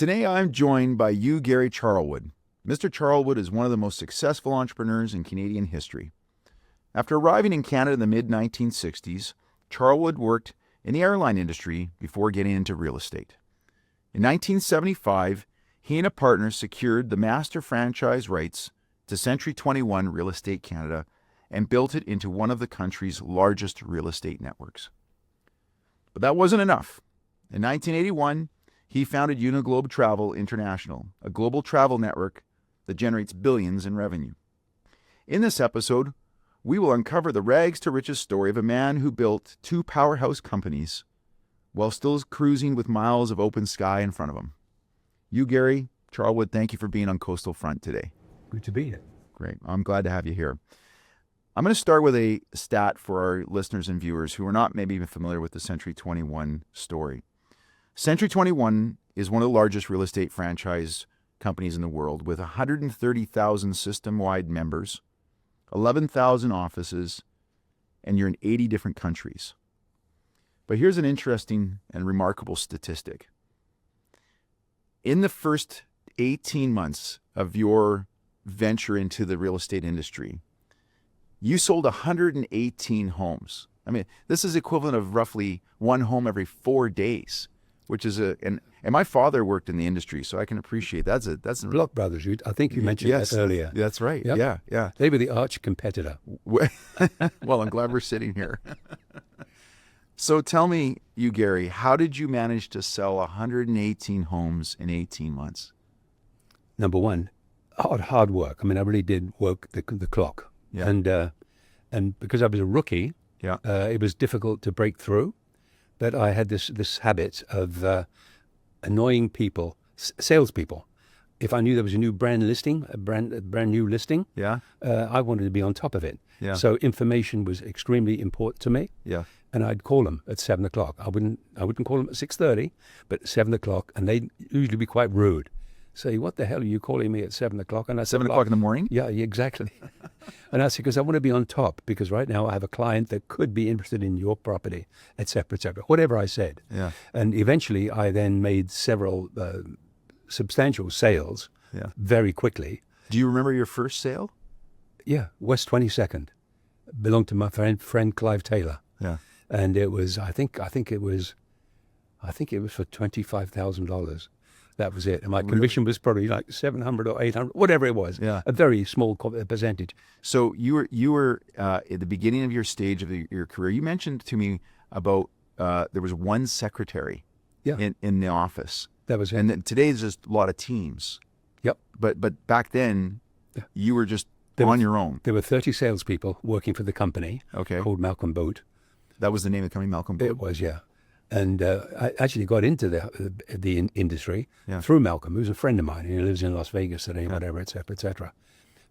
Today, I'm joined by Gary Charlwood. Mr. Charlwood is one of the most successful entrepreneurs in Canadian history. After arriving in Canada in the mid-1960s, Charlwood worked in the airline industry before getting into real estate. In 1975, he and a partner secured the master franchise rights to Century 21 Real Estate Canada and built it into one of the country's largest real estate networks. But that wasn't enough. In 1981, he founded Uniglobe Travel International, a global travel network that generates billions in revenue. In this episode, we will uncover the rags to riches story of a man who built two powerhouse companies while still cruising with miles of open sky in front of him. Gary Charlwood, thank you for being on Coastal Front today. Good to be here. Great. I'm glad to have you here. I'm going to start with a stat for our listeners and viewers who are not maybe even familiar with the Century 21 story. Century 21 is one of the largest real estate franchise companies in the world with 130,000 system-wide members, 11,000 offices, and you're in 80 different countries. But here's an interesting and remarkable statistic. In the first 18 months of your venture into the real estate industry, you sold 118 homes. I mean, this is equivalent of roughly one home every 4 days, which is and my father worked in the industry, so I can appreciate that's Block Brothers. I think you mentioned that earlier. That's right. Yep. Yeah. They were the arch competitor. Well, I'm glad we're sitting here. So tell me, Gary, how did you manage to sell 118 homes in 18 months? Number one, hard work. I mean, I really did work the clock. Yeah. And because I was a rookie, it was difficult to break through. But I had this habit of annoying people, salespeople. If I knew there was a new brand listing, a brand new listing, I wanted to be on top of it. Yeah. So information was extremely important to me. Yeah. And I'd call them at 7 o'clock. I wouldn't call them at 6:30, but at 7 o'clock, and they'd usually be quite rude. Say, what the hell are you calling me at 7 o'clock? And I said, 7 o'clock in the morning? Yeah, exactly. And I said, because I want to be on top, because right now I have a client that could be interested in your property, et cetera, whatever I said. Yeah. And eventually I then made several substantial sales very quickly. Do you remember your first sale? Yeah, West 22nd. Belonged to my friend Clive Taylor. Yeah. And it was, I think it was for $25,000. That was it. And my commission was probably like 700 or 800, whatever it was. Yeah. A very small percentage. So you were at the beginning of your stage of your career. You mentioned to me about there was one secretary in the office. That was it. And then today there's just a lot of teams. Yep. But back then, you were just on your own. There were 30 salespeople working for the company called Malcolm Boat. That was the name of the company, Malcolm Boat? It was, yeah. And I actually got into the industry through Malcolm, who's a friend of mine. He lives in Las Vegas today, whatever, et cetera.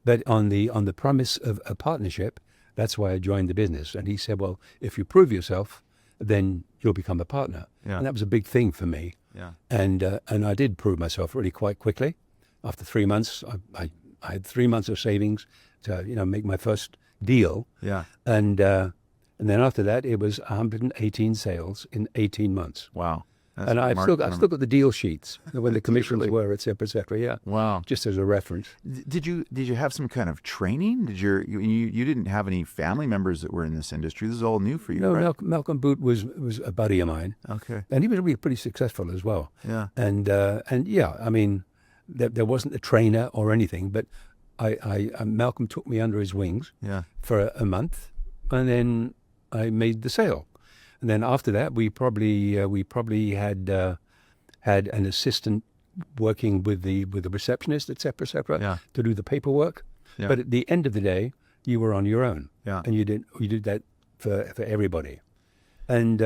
But on the premise of a partnership, that's why I joined the business. And he said, well, if you prove yourself, then you'll become a partner. Yeah. And that was a big thing for me. Yeah. And I did prove myself really quite quickly. After 3 months, I had 3 months of savings to make my first deal. Yeah. And then after that, it was 118 sales in 18 months. Wow. That's and I've still got the deal sheets when the commissions were, et cetera, yeah. Wow. Just as a reference. Did you have some kind of training? You didn't have any family members that were in this industry? This is all new for you, no, right? Malcolm Boot was a buddy of mine. Okay. And he was really pretty successful as well. Yeah. And yeah, I mean, there wasn't a trainer or anything, but Malcolm took me under his wings for a month, and then I made the sale. And then after that, we probably had an assistant working with the receptionist, et cetera, to do the paperwork. Yeah. But at the end of the day, you were on your own. Yeah. And you did that for everybody. And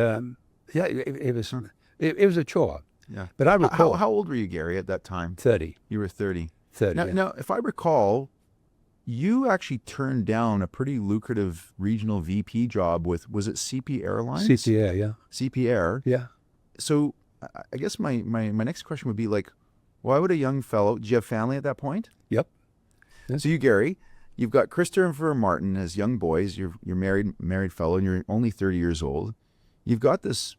it was a chore. Yeah. But I recall. How old were you, Gary, at that time? 30. You were 30. 30. Now, if I recall, you actually turned down a pretty lucrative regional VP job with, was it CP Airlines? CP Air, yeah. CP Air. Yeah. So I guess my next question would be like, why would a young fellow, did you have family at that point? Yep. So you, Gary, you've got Christopher Martin as young boys. You're married fellow, and you're only 30 years old. You've got this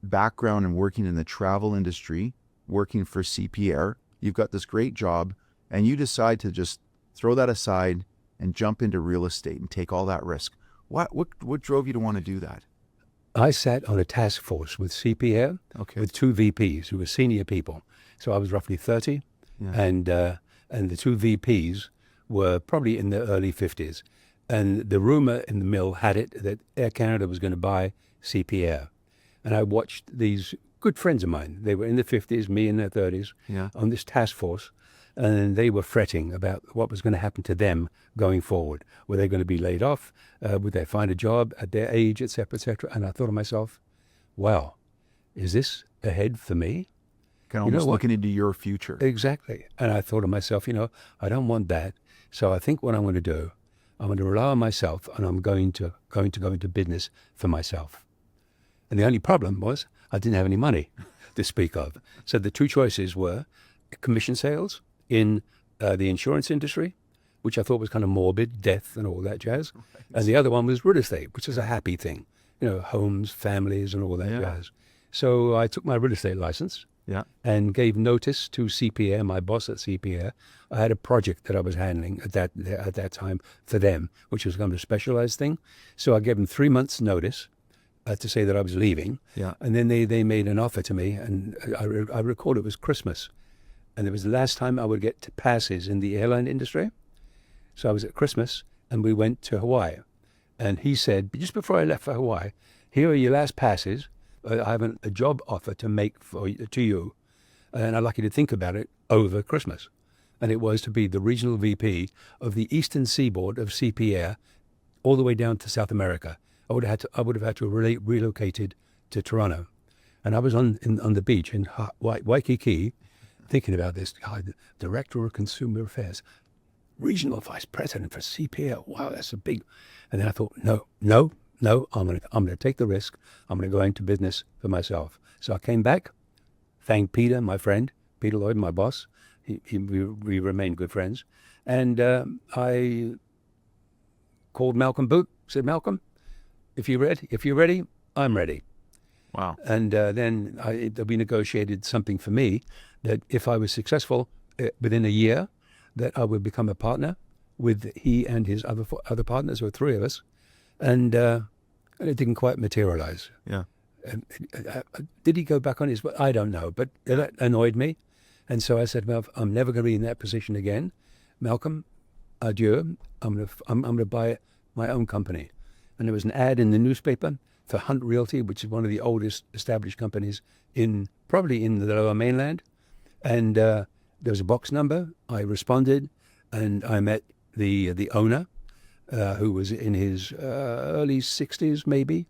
background in working in the travel industry working for CPR. You've got this great job, and you decide to just throw that aside and jump into real estate and take all that risk. What drove you to want to do that? I sat on a task force with CPR, with two VPs who were senior people. So I was roughly 30, and the two VPs were probably in their early 50s. And the rumor in the mill had it that Air Canada was going to buy CPR. And I watched these good friends of mine. They were in their 50s, me in their 30s, on this task force. And they were fretting about what was going to happen to them going forward. Were they going to be laid off? Would they find a job at their age, et cetera, et cetera? And I thought to myself, wow, is this ahead for me? Kind of almost looking into your future. Exactly. And I thought to myself, I don't want that. So I think what I'm going to do, I'm going to rely on myself, and I'm going to go into business for myself. And the only problem was I didn't have any money to speak of. So the two choices were commission sales in the insurance industry, which I thought was kind of morbid, death and all that jazz. Right. And the other one was real estate, which is a happy thing, homes, families and all that jazz. So I took my real estate license and gave notice to CPR, my boss at CPR. I had a project that I was handling at that time for them, which was kind of a specialized thing. So I gave them 3 months notice to say that I was leaving. Yeah. And then they made an offer to me, and I recall it was Christmas. And it was the last time I would get passes in the airline industry. So I was at Christmas, and we went to Hawaii. And he said, just before I left for Hawaii, here are your last passes. I have a job offer to make to you, and I'd like you to think about it over Christmas. And it was to be the regional VP of the eastern seaboard of CPR, all the way down to South America. I would have had to relocated to Toronto, and I was on the beach in Waikiki, thinking about this. Director of Consumer Affairs, regional vice president for CPR. Wow, that's a big. And then I thought, no. I'm gonna take the risk. I'm gonna go into business for myself. So I came back, thanked Peter, my friend, Peter Lloyd, my boss. We remained good friends, and I called Malcolm Boot. Said, Malcolm, if you're ready, I'm ready. Wow. And then we negotiated something for me that if I was successful within a year, that I would become a partner with he and his other partners, or three of us. And it didn't quite materialize. Yeah. Did he go back on his? I don't know, but that annoyed me. And so I said, well, I'm never going to be in that position again. Malcolm, adieu. I'm going to buy my own company. And there was an ad in the newspaper for Hunt Realty, which is one of the oldest established companies probably in the Lower Mainland. And there was a box number. I responded, and I met the owner, who was in his early 60s, maybe,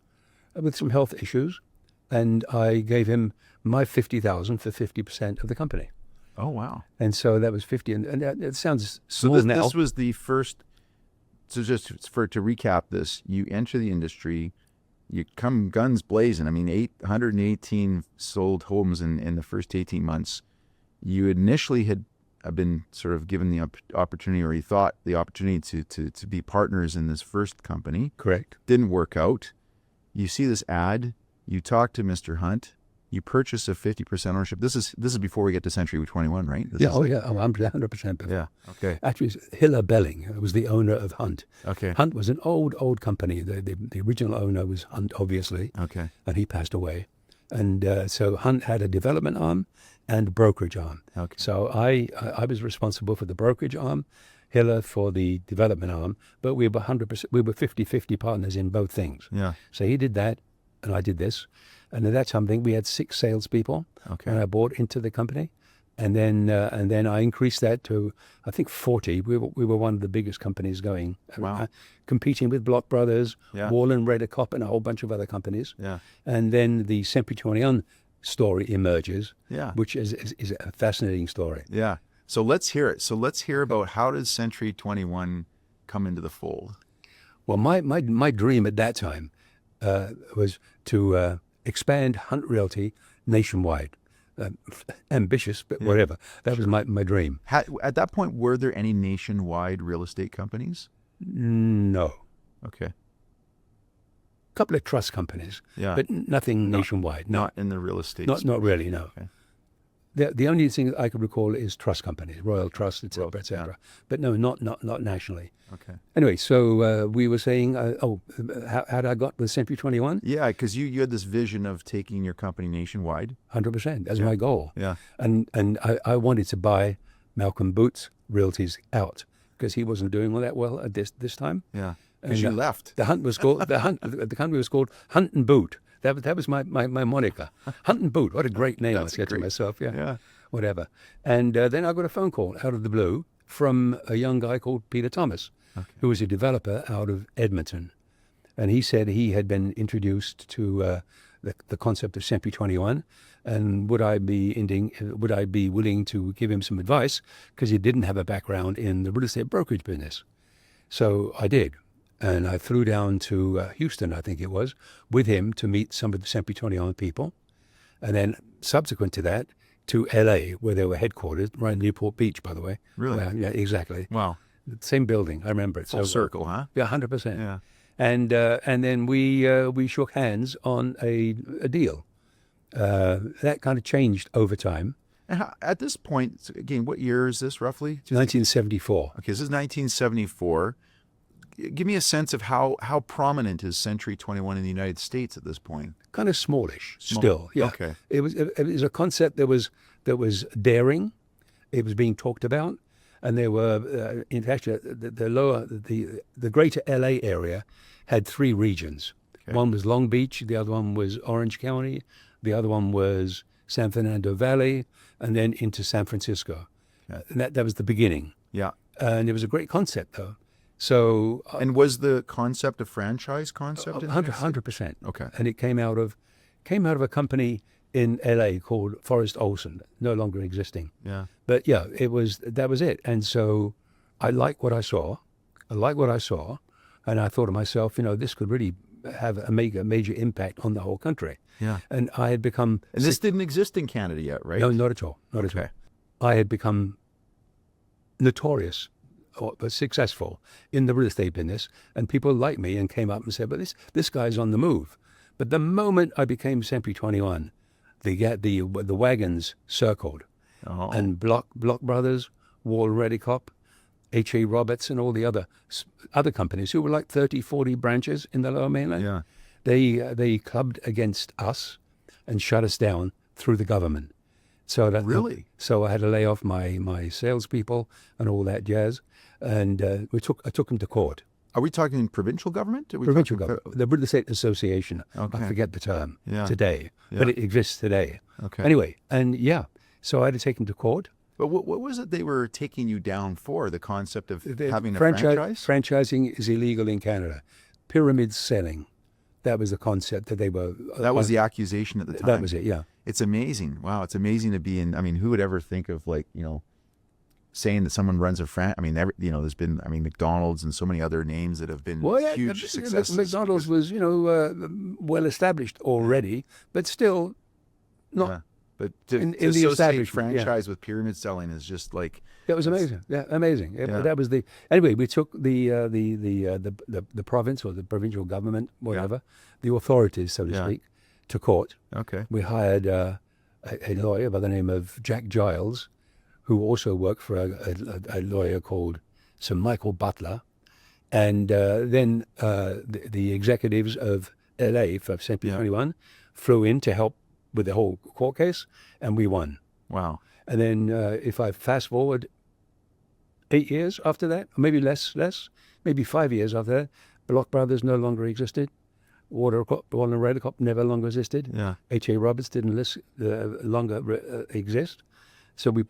with some health issues. And I gave him my $50,000 for 50% of the company. Oh, wow. And so that was 50. And it sounds small now. This was the first. So just to recap this, you enter the industry, you come guns blazing. I mean, 818 sold homes in the first 18 months. You initially had been sort of given the opportunity, or you thought the opportunity to be partners in this first company. Correct. Didn't work out. You see this ad, you talk to Mr. Hunt, you purchase a 50% ownership. This is before we get to Century 21, right? I'm 100% before. Yeah, okay. Actually, Hiller Belling was the owner of Hunt. Okay. Hunt was an old company. The original owner was Hunt, obviously. Okay. And he passed away. And so Hunt had a development arm and a brokerage arm. Okay. So I was responsible for the brokerage arm, Hiller for the development arm, but we were 100%, we were 50-50 partners in both things. Yeah. So he did that, and I did this. And at that time, I think we had 6 salespeople. Okay. And I bought into the company. And then I increased that to, I think, 40. We were one of the biggest companies going. Wow. Competing with Block Brothers, Wall and Reddercop, and a whole bunch of other companies. Yeah. And then the Century 21 story emerges, which is a fascinating story. Yeah. So let's hear it. So let's hear about, how does Century 21 come into the fold? Well, my dream at that time was to expand Hunt Realty nationwide. Ambitious, but whatever. That was my dream. At that point, were there any nationwide real estate companies? No. Okay. A couple of trust companies, but nothing nationwide. No. Not in the real estate Not really, no. Okay. The only thing I could recall is trust companies, Royal Trust, etc., etc. But no, not nationally. Okay. Anyway, so we were saying, how I got with Century 21? Yeah, because you had this vision of taking your company nationwide. 100%. That's my goal. Yeah. And I wanted to buy Malcolm Boots Realties out because he wasn't doing all that well at this time. Yeah. Because you left. The hunt was called the company was called Hunt and Boot. That was my moniker. Hunt and Boot. What a great name! I said to myself. Yeah. Whatever. And then I got a phone call out of the blue from a young guy called Peter Thomas, who was a developer out of Edmonton, and he said he had been introduced to the concept of Century 21, and would I be willing to give him some advice because he didn't have a background in the real estate brokerage business. So I did. And I flew down to Houston, I think it was, with him to meet some of the Century 21 people. And then subsequent to that, to L.A., where they were headquartered, right in Newport Beach, by the way. Really? Yeah, exactly. Wow. Same building. I remember it. Full circle, huh? Yeah, 100%. Yeah. And then we shook hands on a deal. That kind of changed over time. And at this point, again, what year is this roughly? 1974. Okay, this is 1974. Give me a sense of how prominent is Century 21 in the United States at this point? Kind of smallish still. Yeah. Okay. It was a concept that was daring. It was being talked about, and there were in fact the greater LA area had 3 regions. Okay. One was Long Beach, the other one was Orange County, the other one was San Fernando Valley, and then into San Francisco. Okay. And that was the beginning. Yeah. And it was a great concept though. So, and was the concept a franchise concept? 100%. Okay. And it came out of a company in LA called Forrest Olson, no longer existing. Yeah. But yeah, that was it. And so I liked what I saw. And I thought to myself, this could really have a major impact on the whole country. Yeah. And I had become... And this didn't exist in Canada yet, right? No, not at all. Not at all. I had become notorious but successful in the real estate business, and people liked me and came up and said, "But this guy's on the move." But the moment I became Century 21, the wagons circled, and Block Brothers, Wall Reddycop, H.A. Roberts, and all the other companies who were like 30, 40 branches in the Lower Mainland, they clubbed against us and shut us down through the government. So really? So I had to lay off my salespeople and all that jazz. And I took him to court. Are we talking provincial government? Provincial government. The Real Estate Association. Okay. I forget the term today, Yeah. but it exists today. Okay. Anyway, and so I had to take him to court. But what was it they were taking you down for, the concept of having a franchise? Franchising is illegal in Canada. Pyramid selling. That was the concept that they were... that was the accusation at the time. That was it, yeah. It's amazing. Wow, it's amazing to be in... who would ever think of saying that someone runs a there's been McDonald's and so many other names that have been huge successes. McDonald's was well established already, but still not. Yeah. But to associate franchise with pyramid selling is just like that was amazing. Yeah, amazing. Yeah. That was anyway. We took the province or the provincial government, whatever, the authorities, so to speak, to court. Okay. We hired a lawyer by the name of Jack Giles, who also worked for a lawyer called Sir Michael Butler. And then the executives of LA for Century 21 flew in to help with the whole court case, and we won. Wow. And then if I fast forward 8 years after that, or maybe less, maybe 5 years after that, Block Brothers no longer existed. Wall and Reddycop never longer existed. Yeah. H.A. Roberts didn't longer exist. So we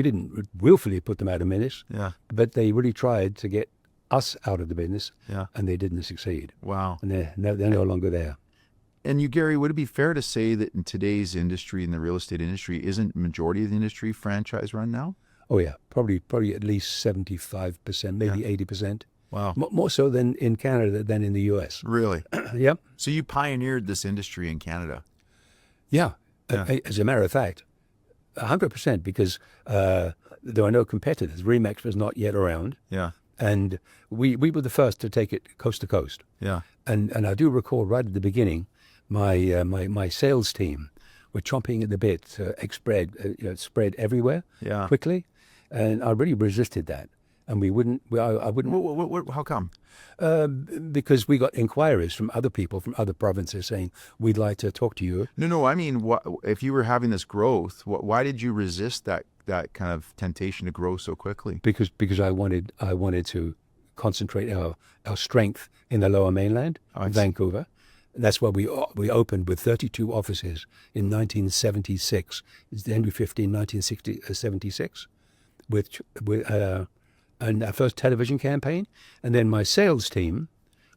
didn't willfully put them out of business, but they really tried to get us out of the business, and they didn't succeed. Wow. And they're no longer there. And you, Gary, would it be fair to say that in today's industry, in the real estate industry, isn't majority of the industry franchise run now? Oh, yeah. Probably at least 75%, maybe 80%. Wow. More so than in Canada than in the U.S. Really? Yep. So you pioneered this industry in Canada? Yeah. As a matter of fact, 100%, because there are no competitors. Remax was not yet around. Yeah. And we were the first to take it coast to coast. Yeah. And I do recall right at the beginning, my sales team were chomping at the bit to spread everywhere quickly, and I really resisted that. And we wouldn't. I wouldn't. How come? Because we got inquiries from other people from other provinces saying we'd like to talk to you. No. I mean, if you were having this growth, why did you resist that kind of temptation to grow so quickly? Because I wanted to concentrate our strength in the Lower Mainland, Vancouver. That's where we opened with 32 offices in 1976. It's January 15, 1976, and our first television campaign. And then my sales team,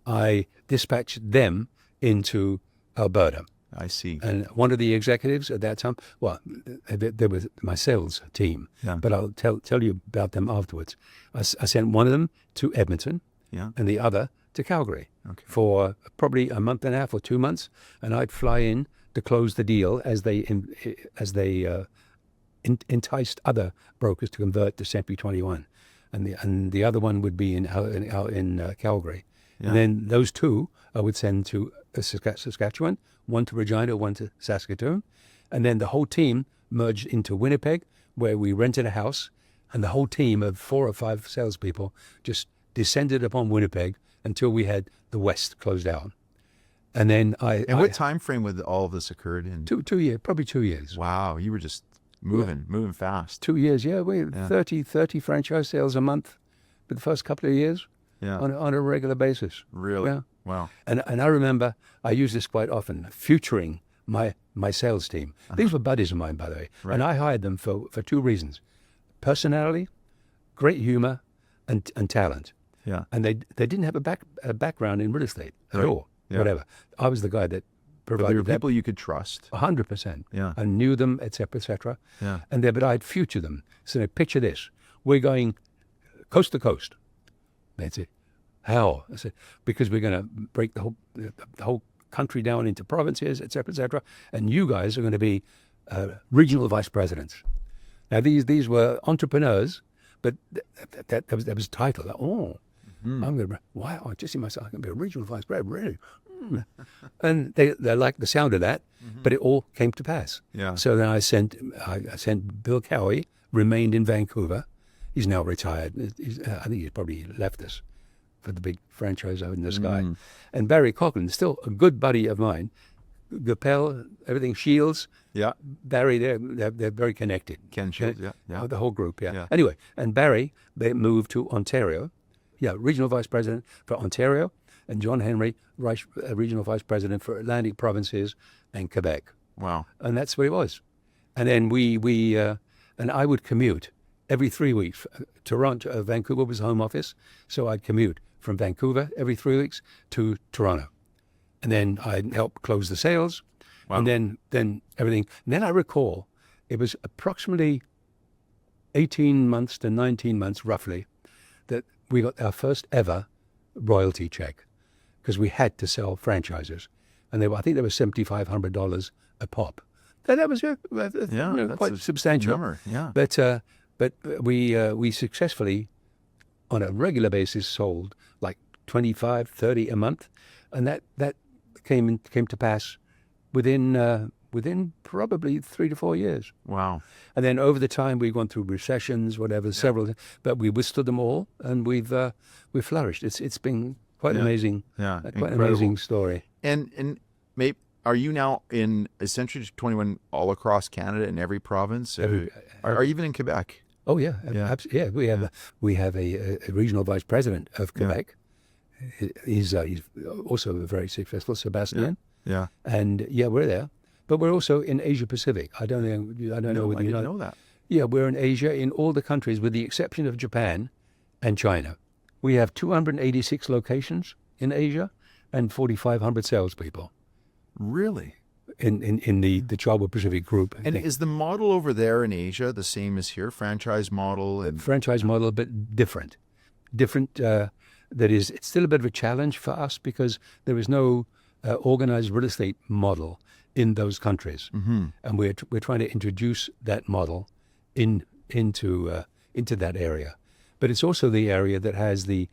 I dispatched them into Alberta. I see. And one of the executives at that time, well, there was my sales team, but I'll tell you about them afterwards. I sent one of them to Edmonton, and the other to Calgary for probably a month and a half or 2 months, and I'd fly in to close the deal as they enticed other brokers to convert to Century 21, and the other one would be in Calgary, and then those two I would send to Saskatchewan, one to Regina, one to Saskatoon, and then the whole team merged into Winnipeg, where we rented a house, and the whole team of 4 or 5 salespeople just descended upon Winnipeg until we had the West closed out. And then what time frame would all of this occurred in? 2 years, probably 2 years. Wow, you were just moving fast. 2 years, we had 30 franchise sales a month for the first couple of years on a regular basis. Really? Yeah. Wow. And I remember I use this quite often, featuring my sales team. These were buddies of mine, by the way. Right. And I hired them for 2 reasons: personality, great humor, and talent. Yeah. And they didn't have a background in real estate at all, whatever. I was the guy that provided. But they were people you could trust. 100%. Yeah. I knew them, et cetera. Yeah. But I'd future them. So picture this: we're going coast to coast. That's it. How? I said, because we're going to break the whole country down into provinces, et cetera, and you guys are going to be regional vice presidents. Now these were entrepreneurs, but that was a title. I'm going to, wow, I just see myself, I'm going to be a regional vice president, really? And they liked the sound of that, but it all came to pass. Yeah. So then I sent Bill Cowie, remained in Vancouver. He's now retired. I think he's probably left us for the big franchise out in the sky. And Barry Coughlin, still a good buddy of mine. Gopel, everything, Shields. Yeah. Barry, they're very connected. Ken Shields, yeah. The whole group, yeah. Anyway, and Barry, they moved to Ontario. Yeah, regional vice president for Ontario, and John Henry, regional vice president for Atlantic provinces and Quebec. Wow. And that's what it was. And then and I would commute every 3 weeks. Toronto, Vancouver was home office, so I'd commute from Vancouver every 3 weeks to Toronto. And then I'd help close the sales. Wow. And then everything. And then I recall it was approximately 18 months to 19 months, roughly, that we got our first ever royalty check, because we had to sell franchises. And I think they were $7,500 a pop. And that was quite substantial. Number. Yeah. But we successfully, on a regular basis, sold like 25, 30 a month, and that came to pass within probably 3 to 4 years. Wow. And then over the time we've gone through recessions, several, but we withstood them all, and we've flourished. It's been quite amazing. Yeah, quite an amazing story. And maybe, are you now in Century 21 all across Canada in every province? Are you even in Quebec? Oh yeah, absolutely. We have a regional vice president of Quebec. He's also very successful, Sebastian. Yeah. And we're there, but we're also in Asia Pacific. I don't know whether you know that. Yeah, we're in Asia, in all the countries with the exception of Japan and China. We have 286 locations in Asia and 4,500 salespeople. Really? In the Charlwood Pacific group. And is the model over there in Asia the same as here? Franchise model? Franchise model, but different. That is, it's still a bit of a challenge for us because there is no organized real estate model in those countries. Mm-hmm. And we're trying to introduce that model into that area. But it's also the area that has the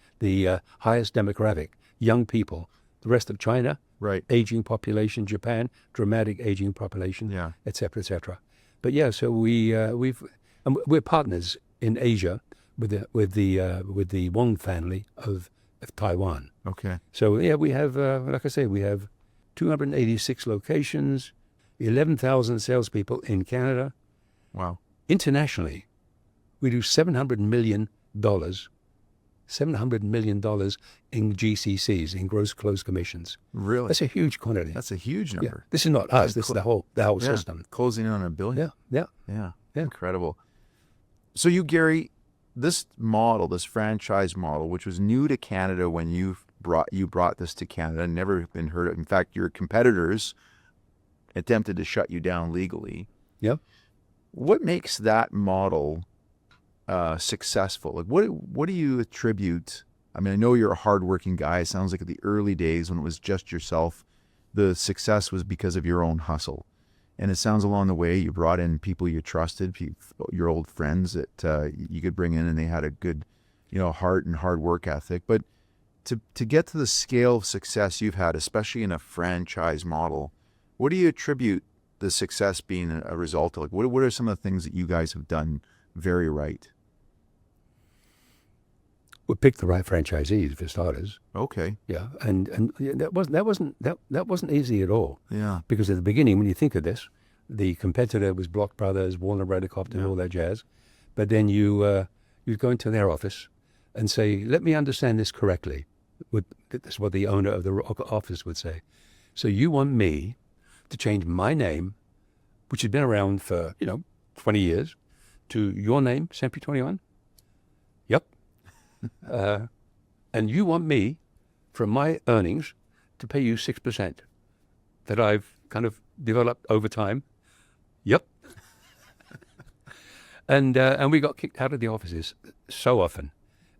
highest demographic, young people. The rest of China, Right. aging population. Japan, dramatic aging population, Yeah. et cetera, et cetera. But yeah, so we're partners in Asia with the Wong family of Taiwan. Okay. So yeah, we have, like I say, we have 286 locations, 11,000 salespeople in Canada. Wow. Internationally, we do $700 million in GCCs, in gross closed commissions. Really? That's a huge quantity. That's a huge Yeah. number. This is not us. This is the whole Yeah. system. Closing in on $1 billion. Yeah. Yeah. Yeah. Incredible. So you, Gary, this model, this franchise model, which was new to Canada when you brought this to Canada, never been heard of. In fact, your competitors attempted to shut you down legally. Yep. What makes that model successful? Like, what do you attribute? I mean, I know you're a hardworking guy. It sounds like at the early days when it was just yourself, the success was because of your own hustle. And it sounds along the way you brought in people you trusted, your old friends that you could bring in, and they had a good, heart and hard work ethic. But to get to the scale of success you've had, especially in a franchise model, what do you attribute the success being a result of? Like, what are some of the things that you guys have done very right? We picked the right franchisees for starters. Okay. Yeah, and yeah, that wasn't easy at all. Yeah. Because at the beginning, when you think of this, the competitor was Block Brothers, Warner Brothers, and all that jazz. But then you go into their office and say, "Let me understand this correctly." That's what the owner of the office would say. So you want me to change my name, which had been around for 20 years, to your name, Century 21? Yep. And you want me, from my earnings, to pay you 6% that I've kind of developed over time? Yep. And we got kicked out of the offices so often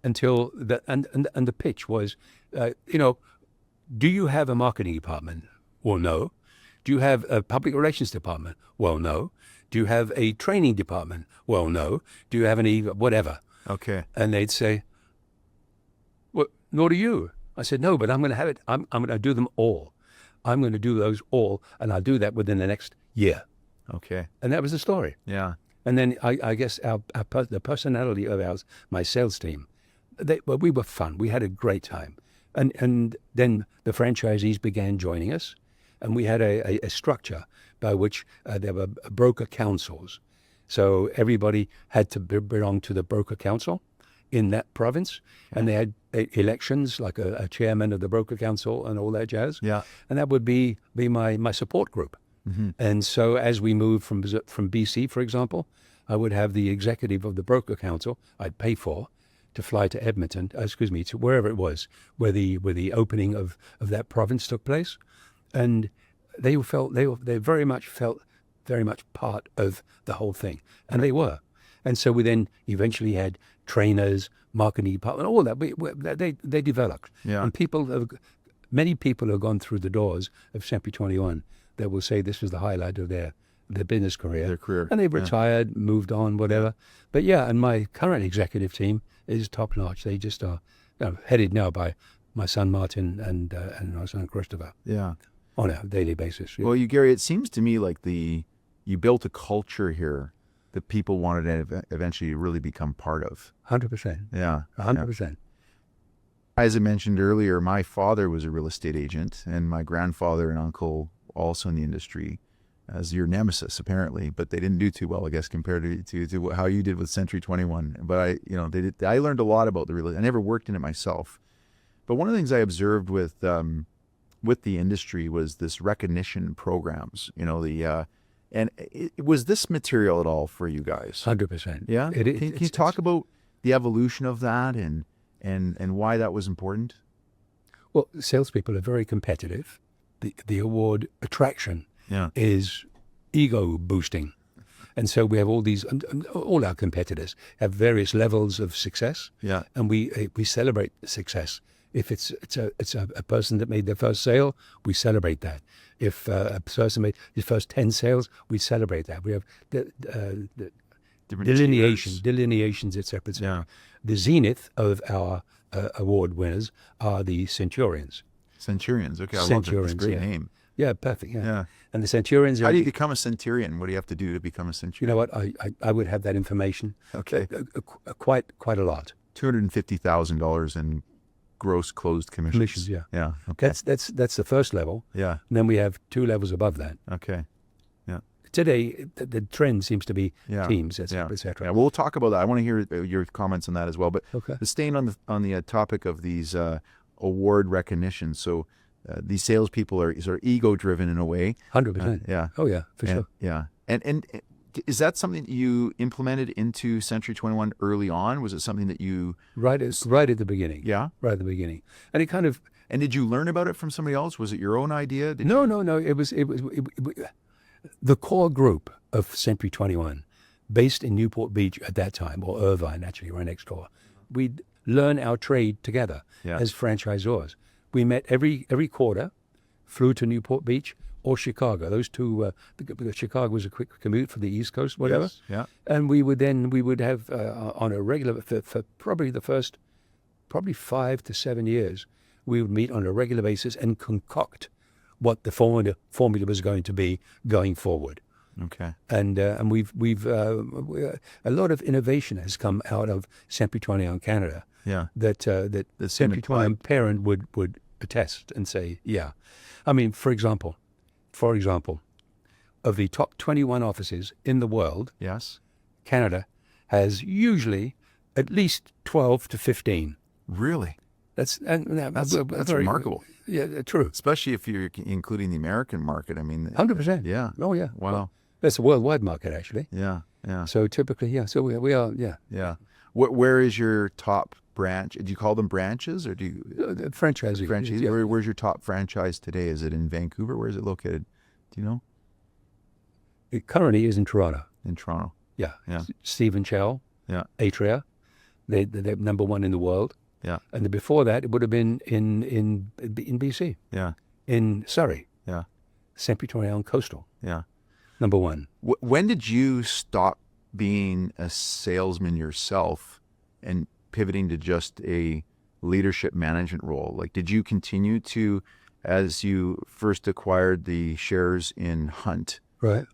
until and the pitch was, do you have a marketing department? Well, no. Do you have a public relations department? Well, no. Do you have a training department? Well, no. Do you have any whatever? Okay. And they'd say, well, nor do you. I said, no, but I'm going to have it. I'm going to do them all. I'm going to do those all, and I'll do that within the next year. Okay. And that was the story. Yeah. And then I guess the personality of my sales team, we were fun. We had a great time. And then the franchisees began joining us, and we had a structure by which there were broker councils. So everybody had to belong to the broker council in that province, and they had elections, like a chairman of the broker council and all that jazz. Yeah. And that would be my support group. Mm-hmm. And so as we moved from BC, for example, I would have the executive of the broker council I'd pay for to fly to Edmonton, to wherever it was, where the opening of that province took place. And they very much felt very much part of the whole thing. And they were. And so we then eventually had trainers, marketing department, all that. They developed. Yeah. And many people have gone through the doors of Century 21 that will say this was the highlight of their business career. Their career. And they've retired, moved on, whatever. But yeah, and my current executive team is top notch. They just are headed now by my son Martin and my son Christopher. Yeah. On a daily basis. Yeah. Well, Gary, it seems to me like you built a culture here that people wanted to eventually really become part of. 100%. Yeah. 100%. As I mentioned earlier, my father was a real estate agent, and my grandfather and uncle also in the industry, as your nemesis apparently, but they didn't do too well, I guess, compared to how you did with Century 21. But I learned a lot about the real estate. I never worked in it myself, but one of the things I observed with the industry was this recognition programs. And was this material at all for you guys? 100%. Yeah. Can you talk about the evolution of that and why that was important? Well, salespeople are very competitive. The award attraction is ego boosting. And so we have all these, all our competitors have various levels of success. Yeah. And we celebrate success. If it's a person that made their first sale, we celebrate that. If a person made his first 10 sales, we celebrate that. We have delineations, etc. Yeah. The zenith of our award winners are the centurions. Centurions. Okay, I love Centurions, it. It's a great yeah. name. Yeah, perfect. Yeah. Yeah. And the Centurions are. How do you become a centurion? What do you have to do to become a You centurion? know what? I would have that information. Okay. Quite a lot. $250,000 in gross closed commissions. Commissions, yeah. Yeah. Okay. That's the first level. Yeah. And then we have 2 levels above that. Okay. Today, the trend seems to be Yeah. teams, et Yeah. cetera. Yeah. We'll talk about that. I want to hear your comments on that as well. But Okay. staying on the topic of these award recognitions. So these salespeople are sort of ego driven in a way. 100%. Yeah. Oh, yeah, for sure. Yeah. And is that something that you implemented into Century 21 early on? Was it something that you Right at the beginning. Yeah. Right at the beginning. And it kind of. And did you learn about it from somebody else? Was it your own idea? No. It was the core group of Century 21, based in Newport Beach at that time, or Irvine, actually, right next door. We'd learn our trade together as franchisors. We met every quarter, flew to Newport Beach or Chicago. Those two, because Chicago was a quick commute for the East Coast, whatever. Yes. Yeah. And we would have on a regular, for probably the first 5 to 7 years, we would meet on a regular basis and concoct what the formula was going to be going forward. Okay. And we've a lot of innovation has come out of Century 21 Canada. Yeah. That Century 21 parent would attest and say, yeah. I mean, for example, of the top 21 offices in the world, Yes. Canada has at least 12 to 15. Really? That's That's remarkable. Yeah, true. Especially if you're including the American market. I mean, 100%. yeah. Oh, yeah. Wow. That's a worldwide market, actually. Yeah. Yeah. So typically, yeah. So we are, yeah. Yeah. Where is your top branch? Do you call them branches or do you Franchising. franchise? Yeah. Where's your top franchise today? Is it in Vancouver? Where is it located? Do you know? It currently is in Toronto. In Toronto. Yeah. Yeah. Stephen Chow, Yeah. Atria, they're number 1 in the world. Yeah. And before that, it would have been in BC, Yeah. in Surrey, Yeah. Century 21 Coastal, Yeah. number 1. When did you stop being a salesman yourself and pivoting to just a leadership management role? Like, did you continue to, as you first acquired the shares in Hunt, Right.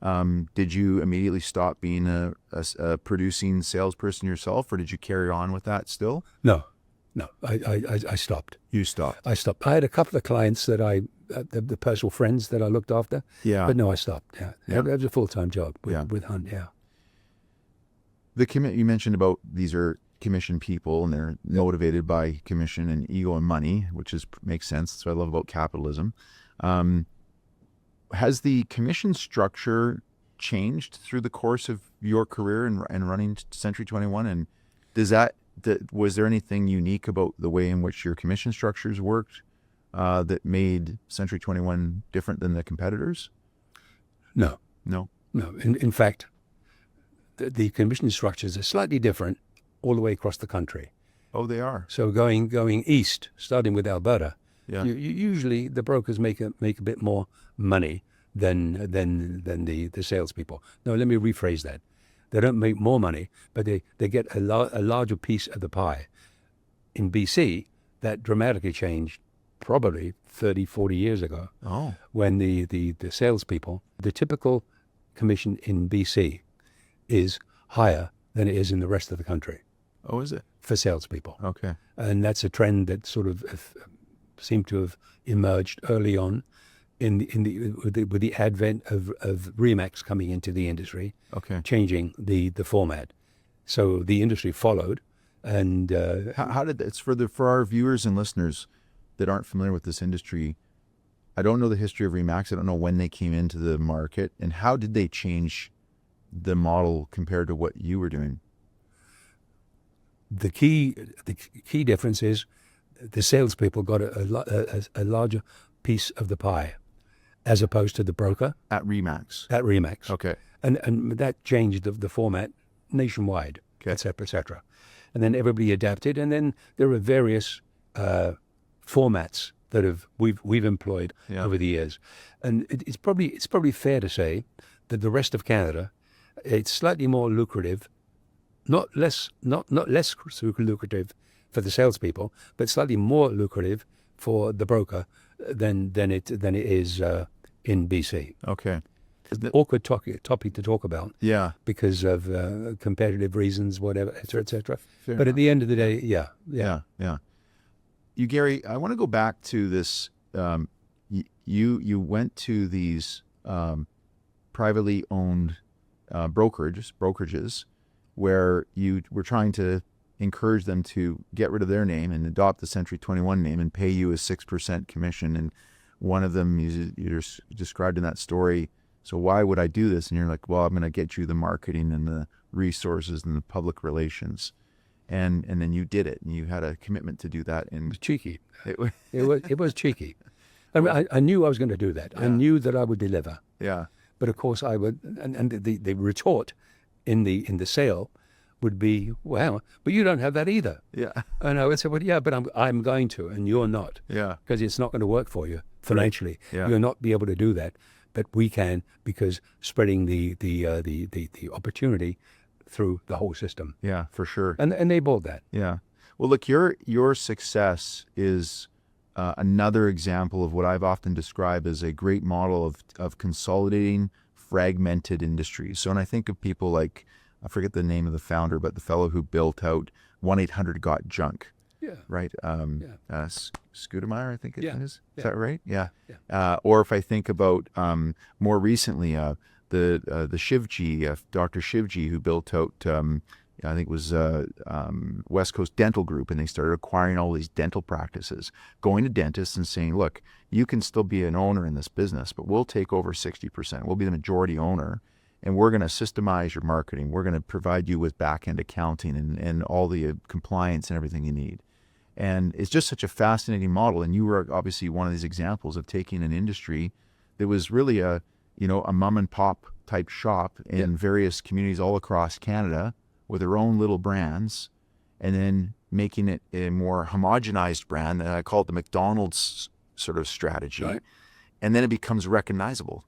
did you immediately stop being a producing salesperson yourself, or did you carry on with that still? No. I stopped. You stopped. I stopped. I had a couple of clients that the personal friends that I looked after. Yeah. But no, I stopped. Yeah. Yeah. That was a full-time job Yeah. with Hunt. Yeah. You mentioned about these are commission people and they're motivated by commission and ego and money, which makes sense. That's what I love about capitalism. Has the commission structure changed through the course of your career and running Century 21? And was there anything unique about the way in which your commission structures worked that made Century 21 different than the competitors? No. No. In fact, the commission structures are slightly different all the way across the country. Oh, they are. So going east, starting with Alberta, Yeah. usually the brokers make a bit more money than the salespeople. No, let me rephrase that. They don't make more money, but they get a larger piece of the pie. In BC, that dramatically changed probably 30, 40 years ago. Oh. When the salespeople, the typical commission in BC is higher than it is in the rest of the country. Oh, is it? For salespeople. Okay. And that's a trend that sort of seemed to have emerged early on with the advent of Remax coming into the industry, Okay. changing the format. So the industry followed, and How did it's for our viewers and listeners that aren't familiar with this industry? I don't know the history of Remax. I don't know when they came into the market, and how did they change the model compared to what you were doing? the key difference is the salespeople got a larger piece of the pie, as opposed to the broker At Remax. at Remax. Okay. And that changed the format nationwide, Okay. et cetera, et cetera. And then everybody adapted, and then there are various formats that we've employed Yeah. over the years. And it's probably fair to say that the rest of Canada, it's slightly more lucrative, not less lucrative for the salespeople, but slightly more lucrative for the broker than it is in BC. Okay. Awkward topic to talk about. Yeah. Because of competitive reasons, whatever, et cetera, et cetera. Fair but enough. At the end of the day, yeah. You, Gary, I want to go back to this. You went to these privately owned brokerages where you were trying to encourage them to get rid of their name and adopt the Century 21 name and pay you a 6% commission. And one of them you described in that story. So why would I do this? And you're like, well, I'm going to get you the marketing and the resources and the public relations. And then you did it, and you had a commitment to do that. And it was cheeky. It was cheeky. I mean, I knew I was going to do that. Yeah. I knew that I would deliver. Yeah. But of course I would, and the retort in the sale would be, well, but you don't have that either. Yeah. And I would say, well, yeah, but I'm going to, and you're not. Yeah. Because it's not going to work for you financially. Yeah. You'll not be able to do that. But we can, because spreading the opportunity through the whole system. Yeah, for sure. And they bought that. Yeah. Well, look, your success is another example of what I've often described as a great model of consolidating fragmented industries. So when I think of people like, I forget the name of the founder, but the fellow who built out 1-800-GOT-JUNK. Yeah. Right. Scudemeyer, I think it is. Is that right? Yeah. Yeah. Or if I think about more recently, the Shivji, Dr. Shivji, who built out, I think it was West Coast Dental Group, and they started acquiring all these dental practices, going to dentists and saying, look, you can still be an owner in this business, but we'll take over 60%. We'll be the majority owner, and we're going to systemize your marketing. We're going to provide you with back-end accounting and all the compliance and everything you need. And it's just such a fascinating model. And you were obviously one of these examples of taking an industry that was really a mom and pop type shop in various communities all across Canada with their own little brands, and then making it a more homogenized brand. And I call it the McDonald's sort of strategy. Right. And then it becomes recognizable.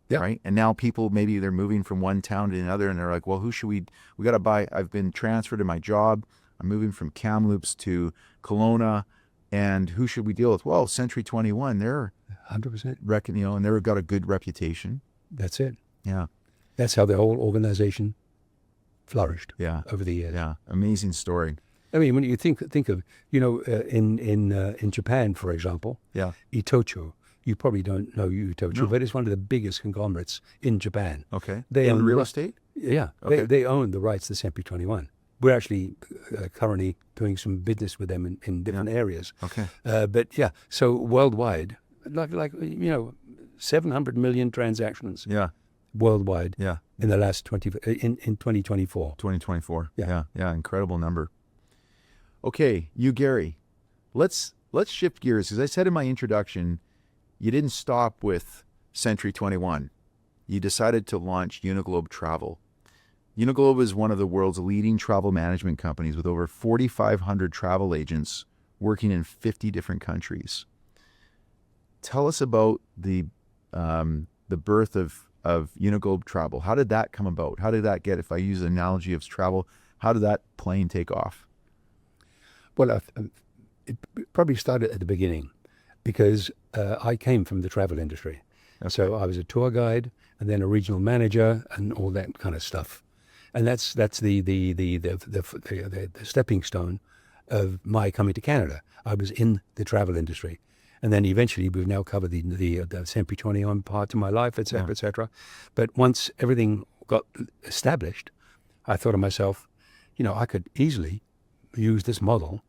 Yeah. Right. And now people, maybe they're moving from one town to another, and they're like, well, who should we got to buy? I've been transferred to my job. I'm moving from Kamloops to Kelowna, and who should we deal with? Well, Century 21, they're 100%. And they've got a good reputation. That's it. Yeah. That's how the whole organization flourished. Yeah. Over the years. Yeah. Amazing story. I mean, when you think of, in Japan, for example, Itochu. You probably don't know Itochu, but it's one of the biggest conglomerates in Japan. Okay. They own real estate? Yeah. Okay. They own the rights to Century 21. We're actually currently doing some business with them in different areas. Okay. But yeah, so worldwide, like 700 million transactions. Yeah. Worldwide. Yeah. In the last in 2024. 2024. Yeah. Yeah. Incredible number. Okay, you, Gary, let's shift gears, because I said in my introduction, you didn't stop with Century 21. You decided to launch Uniglobe Travel. Uniglobe is one of the world's leading travel management companies with over 4,500 travel agents working in 50 different countries. Tell us about the birth of Uniglobe Travel. How did that come about? How did that get, if I use the analogy of travel, how did that plane take off? Well, it probably started at the beginning, because I came from the travel industry. Okay. So I was a tour guide and then a regional manager and all that kind of stuff. And that's the stepping stone of my coming to Canada. I was in the travel industry. And then eventually we've now covered the Century 21 part of my life, et cetera, et cetera. But once everything got established, I thought of myself, I could easily use this model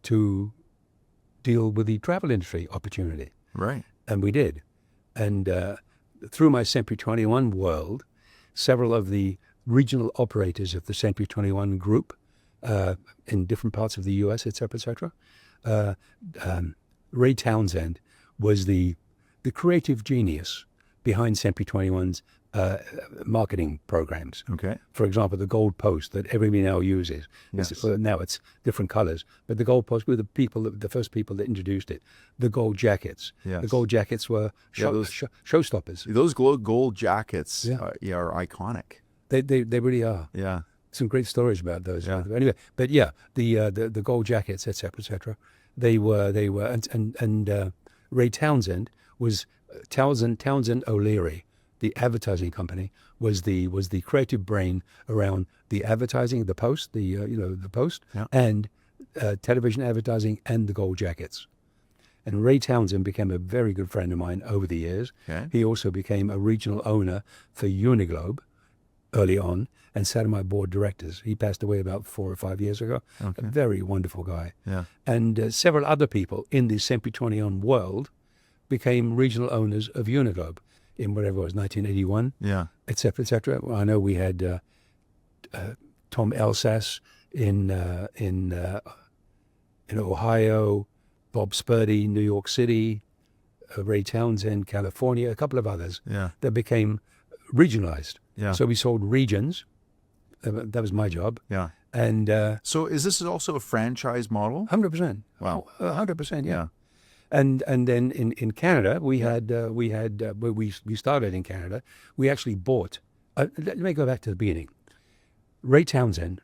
to deal with the travel industry opportunity. Right. And we did. And through my Century 21 world, several of the regional operators of the Century 21 group in different parts of the U.S., et cetera, Ray Townsend was the creative genius behind Century 21's marketing programs. Okay. For example, the gold post that everybody now uses. Yes. Now it's different colors, but the gold post were the first people that introduced it. The gold jackets. Yes. The gold jackets were showstoppers. Those gold jackets are iconic. They really are. Yeah. Some great stories about those. Yeah. Anyway, but yeah, the gold jackets, et cetera, they were, and Ray Townsend was Townsend O'Leary, the advertising company, was the creative brain around the advertising, the Post, the Post, and television advertising and the gold jackets. And Ray Townsend became a very good friend of mine over the years. Okay. He also became a regional owner for Uniglobe early on and sat on my board of directors. He passed away about 4 or 5 years ago. Okay. A very wonderful guy. Yeah. And several other people in the Sempitronion world became regional owners of Uniglobe in whatever it was, 1981, et cetera, et cetera. Well, I know we had Tom Elsas in Ohio, Bob Spurdy, New York City, Ray Townsend, California, a couple of others that became regionalized. Yeah. So we sold regions. That was my job. Yeah. And so is this also a franchise model? 100%. Wow. 100%. Yeah. And then in Canada we started in Canada. We actually bought. Let me go back to the beginning. Ray Townsend,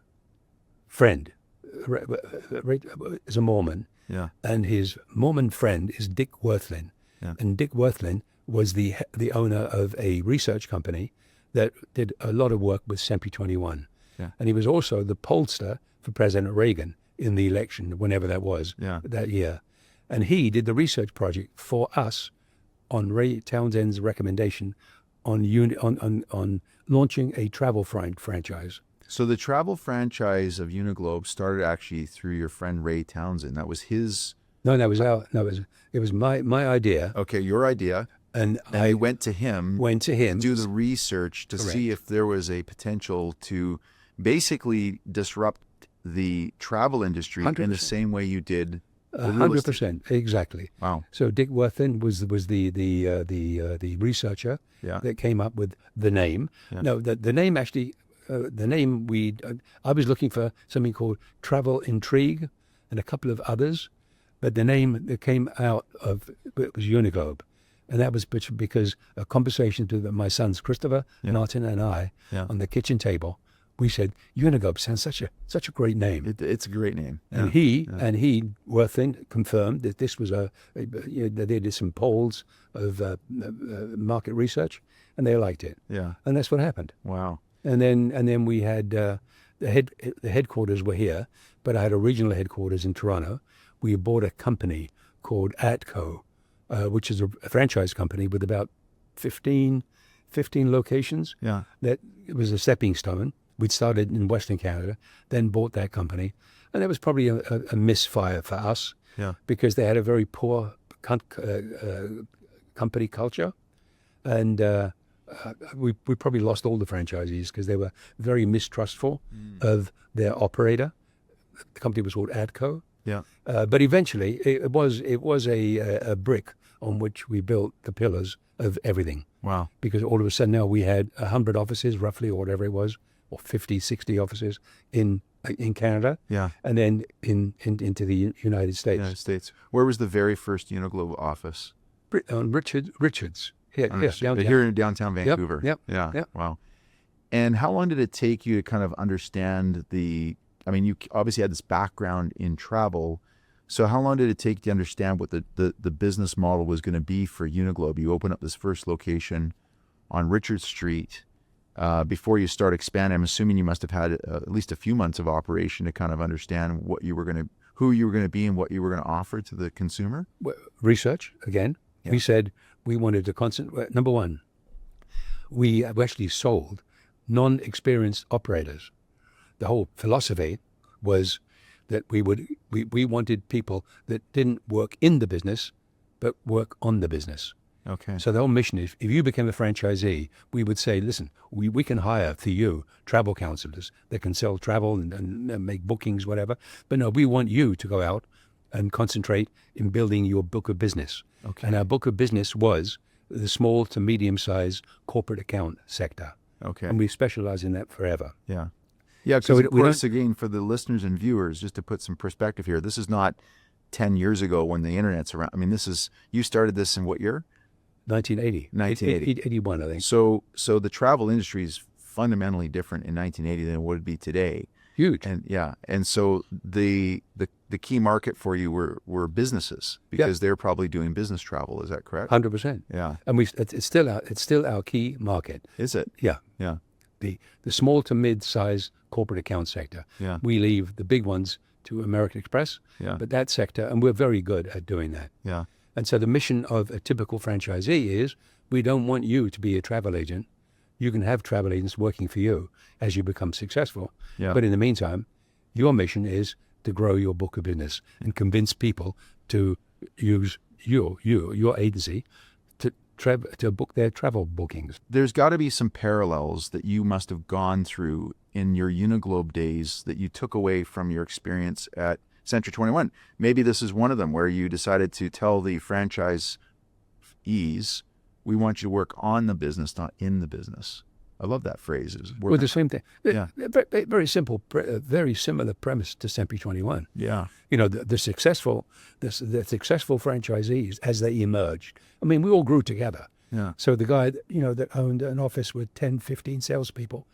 friend, Ray is a Mormon. Yeah. And his Mormon friend is Dick Worthlin. Yeah. And Dick Worthlin was the owner of a research company that did a lot of work with Sempi21. Yeah. And he was also the pollster for President Reagan in the election, whenever that was, that year. And he did the research project for us on Ray Townsend's recommendation on launching a travel franchise. So the travel franchise of Uniglobe started actually through your friend Ray Townsend. That was his. No, it was my idea. Okay, your idea. And I went to him. To do the research to see if there was a potential to basically disrupt the travel industry 100%. In the same way you did. 100%, exactly. Wow. So Dick Worthlin was the researcher that came up with the name. Yeah. No, the name actually. The name I was looking for something called Travel Intrigue and a couple of others, but the name that came out of it was Uniglobe, and that was because a conversation to my sons Christopher, Martin, and I on the kitchen table, we said Uniglobe sounds such a great name. It's a great name. And he Worthlin confirmed that this was they did some polls of market research, and they liked it. Yeah. And that's what happened. Wow. And then we had the headquarters were here, but I had a regional headquarters in Toronto. We bought a company called Atco, which is a franchise company with about 15 locations. Yeah. That it was a stepping stone. We'd started in Western Canada, then bought that company, and it was probably a misfire for us. Yeah. Because they had a very poor company culture, and we probably lost all the franchisees because they were very mistrustful of their operator. The company was called Atco. Yeah. But eventually it was a brick on which we built the pillars of everything. Wow. Because all of a sudden now we had 100 offices roughly, or whatever it was, or 50, 60 offices in Canada. Yeah. And then into the United States. United States. Where was the very first Uniglobe office? On Richards. Here in downtown Vancouver. Yep. Yeah. Wow. And how long did it take you to kind of understand you obviously had this background in travel. So how long did it take to understand what the business model was going to be for Uniglobe? You opened up this first location on Richard Street before you start expanding. I'm assuming you must have had at least a few months of operation to kind of understand who you were going to be and what you were going to offer to the consumer. Research, again. Yeah. We said we wanted to concentrate. Number one, we actually sold non-experienced operators. The whole philosophy was that we wanted people that didn't work in the business, but work on the business. Okay. So the whole mission is, if you became a franchisee, we would say, listen, we can hire for you travel counselors that can sell travel and make bookings, whatever. But no, we want you to go out and concentrate in building your book of business. Okay. And our book of business was the small to medium-sized corporate account sector. Okay. And we specialize in that forever. Yeah. Yeah, because of course, again, for the listeners and viewers, just to put some perspective here, this is not 10 years ago when the internet's around. I mean, you started this in what year? 1980. 1980. 81, I think. So the travel industry is fundamentally different in 1980 than it would be today. Huge. And so the the key market for you were businesses because they're probably doing business travel. Is that correct? 100%. Yeah. And it's still our key market. Is it? Yeah. Yeah. The small to mid-size corporate account sector. Yeah. We leave the big ones to American Express. Yeah. But that sector, and we're very good at doing that. Yeah. And so the mission of a typical franchisee is we don't want you to be a travel agent. You can have travel agents working for you as you become successful. Yeah. But in the meantime, your mission is to grow your book of business and convince people to use your agency to book their travel bookings. There's got to be some parallels that you must have gone through in your Uniglobe days that you took away from your experience at Century 21. Maybe this is one of them where you decided to tell the franchisees, we want you to work on the business, not in the business. I love that phrase. Well, the same thing. Yeah. Very simple, very similar premise to Century 21. Yeah. You know, the successful franchisees as they emerged. I mean, we all grew together. Yeah. So the guy that owned an office with 10, 15 salespeople,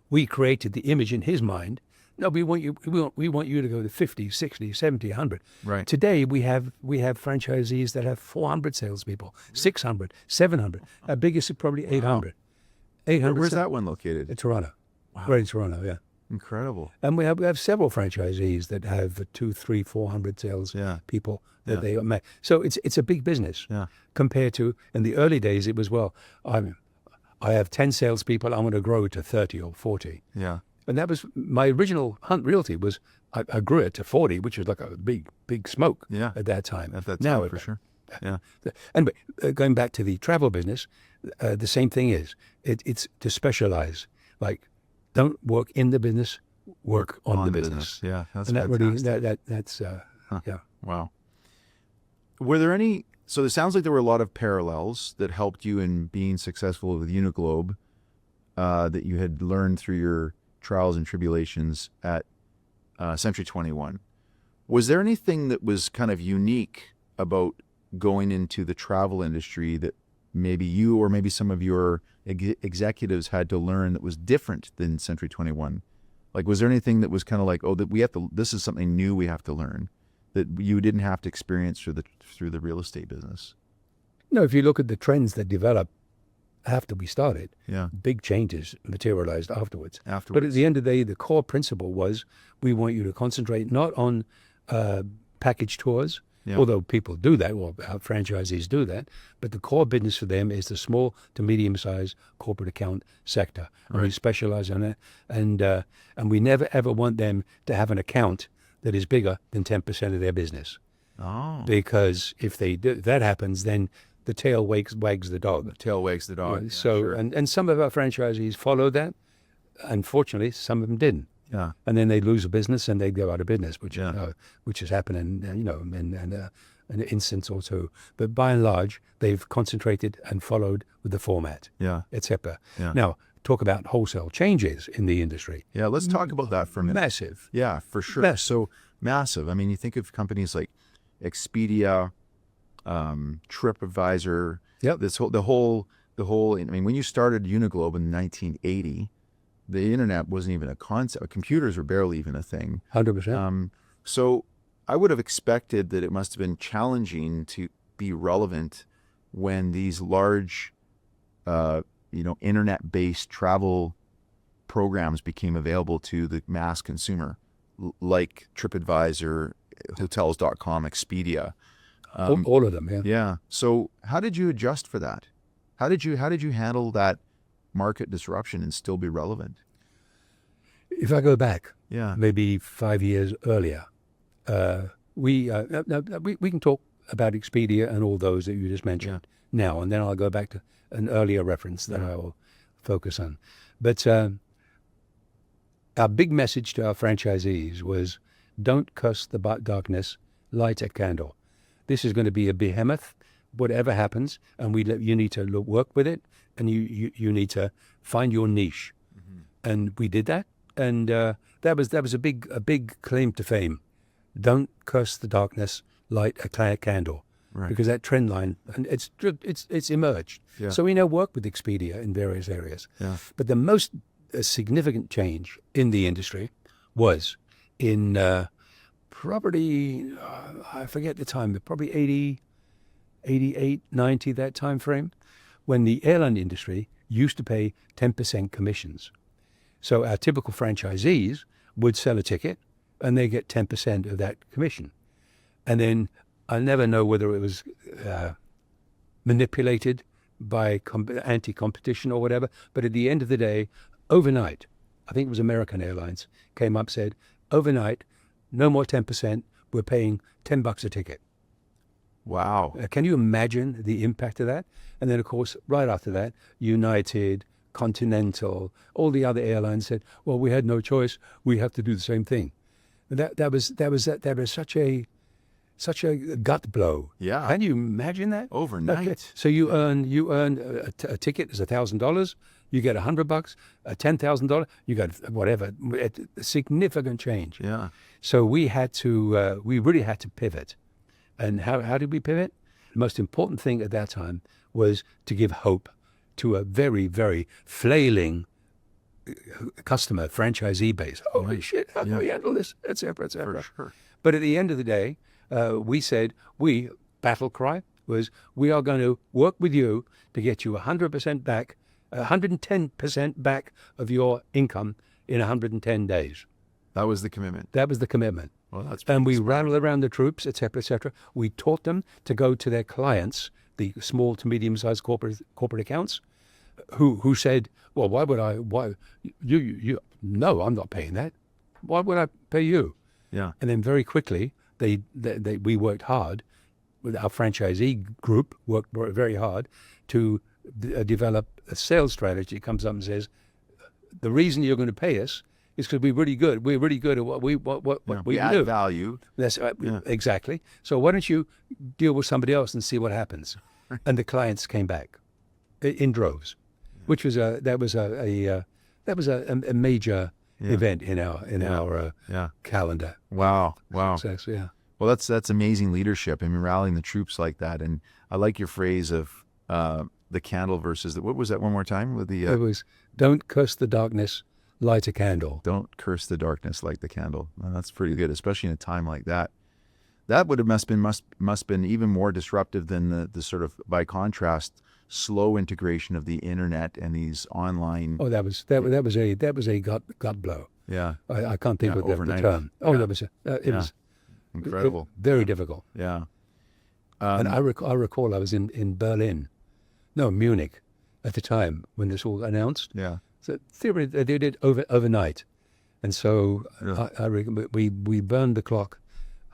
we created the image in his mind. No, we want you to go to 50, 60, 70, 100. Right. Today we have franchisees that have 400 salespeople, 600, 700. Our biggest is probably 800. 800. Where's that one located? In Toronto. Wow. Right in Toronto, yeah. Incredible. And we have several franchisees that have 200, 300, 400 sales people that they make. So it's a big business compared to in the early days. It was I have 10 salespeople. I'm going to grow to 30 or 40. Yeah. And that was my original Hunt Realty. Was I grew it to 40, which was like a big smoke at that time. At that time, now, for sure. Yeah. Anyway, going back to the travel business, the same thing is it's to specialize. Like, don't work in the business, work on the business. Yeah, that's and that fantastic. really that's yeah. Wow. Were there any? So it sounds like there were a lot of parallels that helped you in being successful with Uniglobe that you had learned through your trials and tribulations at Century 21. Was there anything that was kind of unique about going into the travel industry that maybe you or maybe some of your executives had to learn that was different than Century 21? Like, was there anything that was kind of like, oh, that we have to, this is something new we have to learn that you didn't have to experience through the real estate business? No, if you look at the trends that develop after we started, Yeah. big changes materialized afterwards. Afterwards. But at the end of the day, the core principle was we want you to concentrate not on package tours, although people do that, or our franchisees do that, but the core business for them is the small to medium-sized corporate account sector. And we specialize on it, and we never, ever want them to have an account that is bigger than 10% of their business. Oh. Because if that happens, then the tail wags the dog. The tail wags the dog. Yeah, Yeah, so, sure. and some of our franchisees followed that. Unfortunately, some of them didn't. Yeah. And then they lose a business and they go out of business, which has happened in an instance or two. But by and large, they've concentrated and followed with the format, etc. Yeah. Now, talk about wholesale changes in the industry. Yeah, let's talk about that for a minute. Massive. Yeah, for sure. Massive. So massive. I mean, you think of companies like Expedia, TripAdvisor. Yep. The whole. I mean, when you started Uniglobe in 1980, the internet wasn't even a concept. Computers were barely even a thing. 100%. So I would have expected that it must have been challenging to be relevant when these large, internet-based travel programs became available to the mass consumer, like TripAdvisor, Hotels.com, Expedia. All of them, yeah. Yeah. So how did you adjust for that? How did you handle that market disruption and still be relevant? If I go back, Yeah. maybe 5 years earlier, we can talk about Expedia and all those that you just mentioned now, and then I'll go back to an earlier reference that I will focus on. But our big message to our franchisees was, don't curse the darkness, light a candle. This is going to be a behemoth, whatever happens, and you need to work with it, and you need to find your niche. Mm-hmm. And we did that, and that was a big claim to fame. Don't curse the darkness, light a candle. Right. Because that trend line, and it's emerged. Yeah. So we now work with Expedia in various areas. Yeah. But the most significant change in the industry was in probably, I forget the time, but probably 80, 88, 90, that time frame, when the airline industry used to pay 10% commissions. So our typical franchisees would sell a ticket and they get 10% of that commission. And then I never know whether it was manipulated by anti-competition or whatever, but at the end of the day, overnight, I think it was American Airlines, came up, said, overnight, no more 10%, we're paying $10 a ticket. Wow. Can you imagine the impact of that? And then, of course, right after that, United, Continental, all the other airlines said, well, we had no choice, we have to do the same thing. And that was such a gut blow. Yeah. Can you imagine that? Overnight. Okay. So you earn a ticket is $1,000. You get $100, $10,000. You got whatever, a significant change. Yeah. So we really had to pivot. And how did we pivot? The most important thing at that time was to give hope to a very, very flailing customer, franchisee base. Holy shit, how do we handle this, et cetera, et cetera. For sure. But at the end of the day, we said, battle cry was, we are going to work with you to get you 100% back, 110% back of your income in 110 days. That was the commitment. That was the commitment. Well, that's and we smart. rattled around the troops, et cetera, et cetera. We taught them to go to their clients, the small to medium-sized corporate accounts, who said, well, no, I'm not paying that. Why would I pay you? Yeah. And then very quickly, we worked hard, with our franchisee group worked very hard to develop a sales strategy. It comes up and says, the reason you're going to pay us is because we're really good. We're really good at what we add do. value. That's exactly. So why don't you deal with somebody else and see what happens? And the clients came back in droves, which was a major event in our calendar. Wow. Success, yeah. Well, that's amazing leadership. I mean, rallying the troops like that. And I like your phrase of the candle versus what was that one more time? With the it was, don't curse the darkness, light a candle. Don't curse the darkness, light the candle. Well, that's pretty good, especially in a time like that. That would have must been even more disruptive than the sort of, by contrast, slow integration of the internet and these online. Oh, that was a gut blow. Yeah, I can't think of the term. Oh, that was it was incredible, very difficult. Yeah, and I recall I was in Munich, at the time when this all announced. Yeah, so theory they did it overnight, and so we burned the clock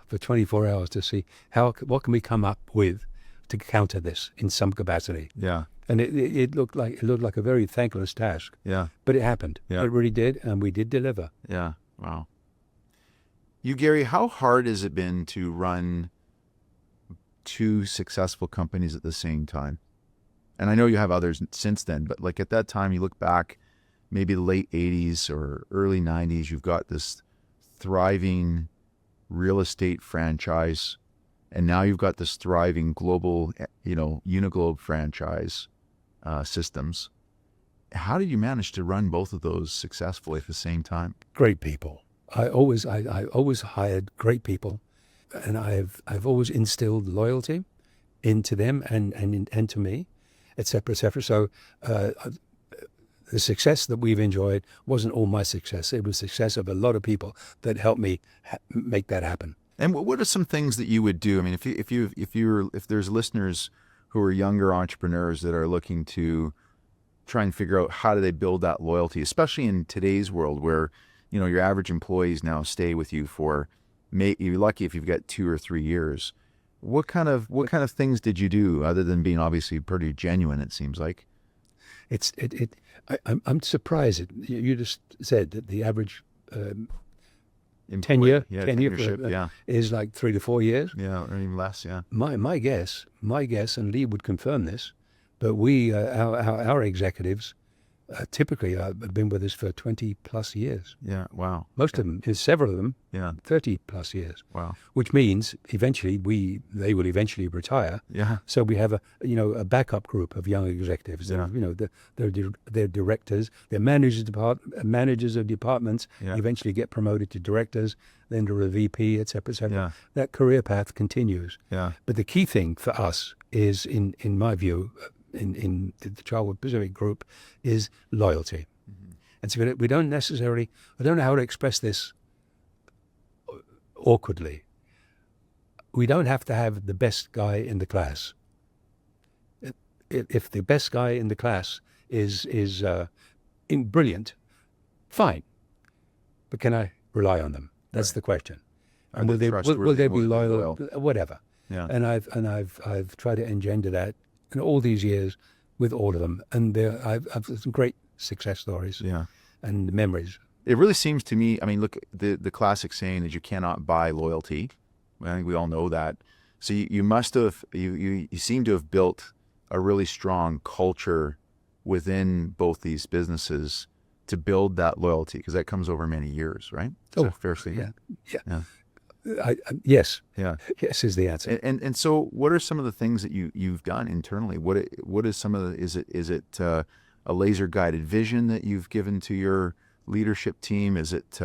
for 24 hours to see what can we come up with to counter this in some capacity. Yeah. And it looked like a very thankless task. Yeah. But it happened. Yeah. It really did, and we did deliver. Yeah. Wow. You, Gary, how hard has it been to run two successful companies at the same time? And I know you have others since then, but like at that time, you look back, maybe the late 80s or early 90s, you've got this thriving real estate franchise, and now you've got this thriving global, Uniglobe franchise systems. How did you manage to run both of those successfully at the same time? Great people. I always hired great people, and I've always instilled loyalty into them and to me, et cetera, et cetera. So the success that we've enjoyed wasn't all my success. It was success of a lot of people that helped me make that happen. And what are some things that you would do? I mean, if there's listeners who are younger entrepreneurs that are looking to try and figure out how do they build that loyalty, especially in today's world where, your average employees now stay with you for, you're lucky if you've got 2 or 3 years. What kind of things did you do other than being obviously pretty genuine? It seems like. I'm surprised. You just said that the average tenure is like 3 to 4 years. Yeah, or even less. Yeah. My guess, and Lee would confirm this, but our executives typically have been with us for 20 plus years. Yeah. Wow. Most of them, several of them, Yeah. 30 plus years. Wow. Which means eventually they will eventually retire. Yeah. So we have a backup group of young executives. Yeah. They're directors, they're managers of departments. Yeah. Eventually get promoted to directors, then to a VP, etc., etc. Yeah. That career path continues. Yeah. But the key thing for us is, in my view, in the Charlwood Pacific Group, is loyalty. Mm-hmm. And so we don't necessarily, I don't know how to express this awkwardly. We don't have to have the best guy in the class. If the best guy in the class is brilliant, fine. But can I rely on them? That's the question. And will they be loyal? Whatever. Yeah. And I've tried to engender that in all these years with all of them, and I've some great success stories. Yeah. And memories. It really seems to me, I mean, look, the classic saying is you cannot buy loyalty. I think we all know that. So you must have, you seem to have built a really strong culture within both these businesses to build that loyalty, because that comes over many years, right? Is that fair statement? Yeah. Yes. Yeah. Yes is the answer. And so what are some of the things that you've done internally? What is some of the, is it a laser guided vision that you've given to your leadership team? Is it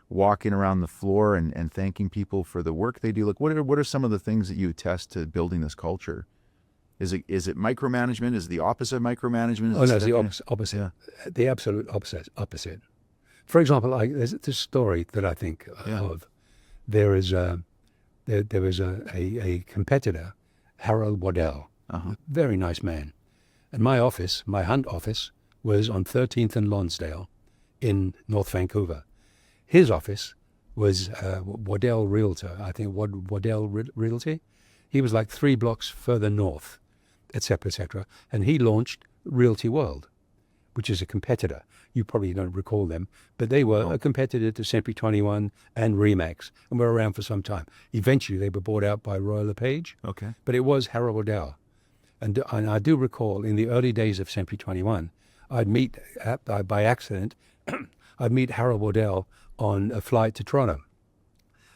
walking around the floor and thanking people for the work they do? Like what are some of the things that you attest to building this culture? Is it micromanagement? Is it the opposite of micromanagement? No, it's the opposite. Yeah. The absolute opposite. For example, there's this story that I think of. There was a competitor, Harold Waddell, very nice man. And my Hunt office, was on 13th and Lonsdale in North Vancouver. His office was Waddell Realtor, I think Waddell Realty. He was like 3 blocks further north, etc., etc. And he launched Realty World, which is a competitor. You probably don't recall them, but they were a competitor to Century 21 and Remax, and were around for some time. Eventually, they were bought out by Royal LePage. Okay. But it was Harold Waddell. And I do recall in the early days of Century 21, I'd meet, by accident, I'd meet Harold Waddell on a flight to Toronto.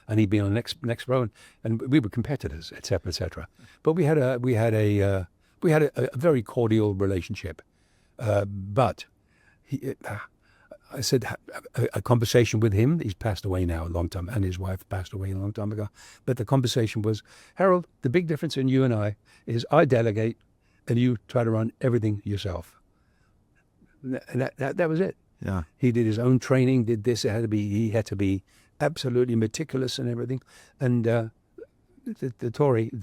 And he'd be on the next row, and we were competitors, et cetera, et cetera. But we had a very cordial relationship. But I said a conversation with him. He's passed away now a long time, and his wife passed away a long time ago. But the conversation was, Harold, the big difference in you and I is I delegate, and you try to run everything yourself. And that was it. Yeah. He did his own training. Did this? He had to be absolutely meticulous and everything. And the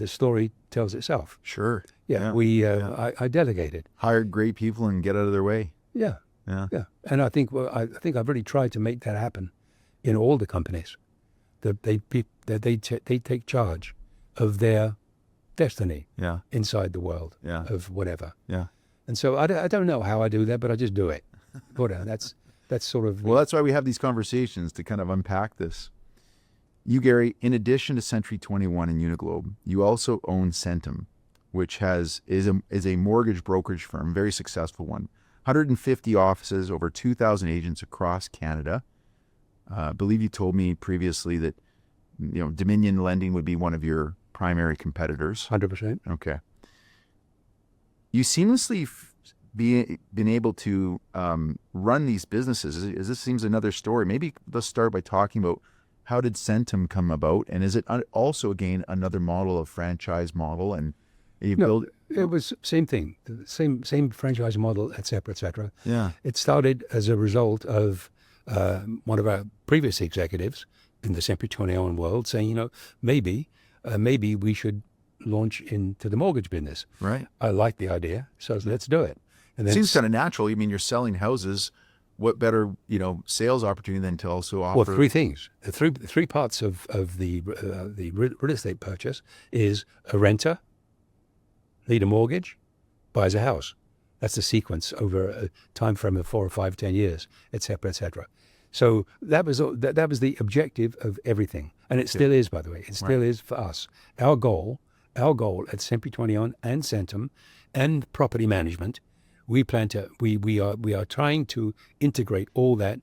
story tells itself. Sure. Yeah. I delegated. Hired great people and get out of their way. Yeah. Yeah. Yeah. And I think I've really tried to make that happen in all the companies. That they take charge of their destiny. Yeah. Inside the world. Yeah. Of whatever. Yeah. And so I don't know how I do that, but I just do it. That's sort of. Well, that's why we have these conversations, to kind of unpack this. You, Gary, in addition to Century 21 and Uniglobe, you also own Centum, which is a mortgage brokerage firm, very successful one. 150 offices, over 2,000 agents across Canada. I believe you told me previously that Dominion Lending would be one of your primary competitors. 100%. Okay. You seamlessly been able to run these businesses. This seems another story. Maybe let's start by talking about how did Centum come about, and is it also again another model of franchise model? And you build. It was same thing, same franchise model, et cetera, et cetera. Yeah. It started as a result of one of our previous executives in the Century 21 world saying, maybe we should launch into the mortgage business. Right. I like the idea, so let's do it. And then seems kind of natural. I mean, you're selling houses. What better, sales opportunity than to also offer? Well, 3 things. The three parts of the real estate purchase is a renter, need a mortgage, buys a house. That's the sequence over a time frame of 4 or 5, 10 years, et cetera, et cetera. So that was the objective of everything, and it still is, by the way. It still is for us. Our goal at Century 21 and Centum and property management we plan to we are trying to integrate all that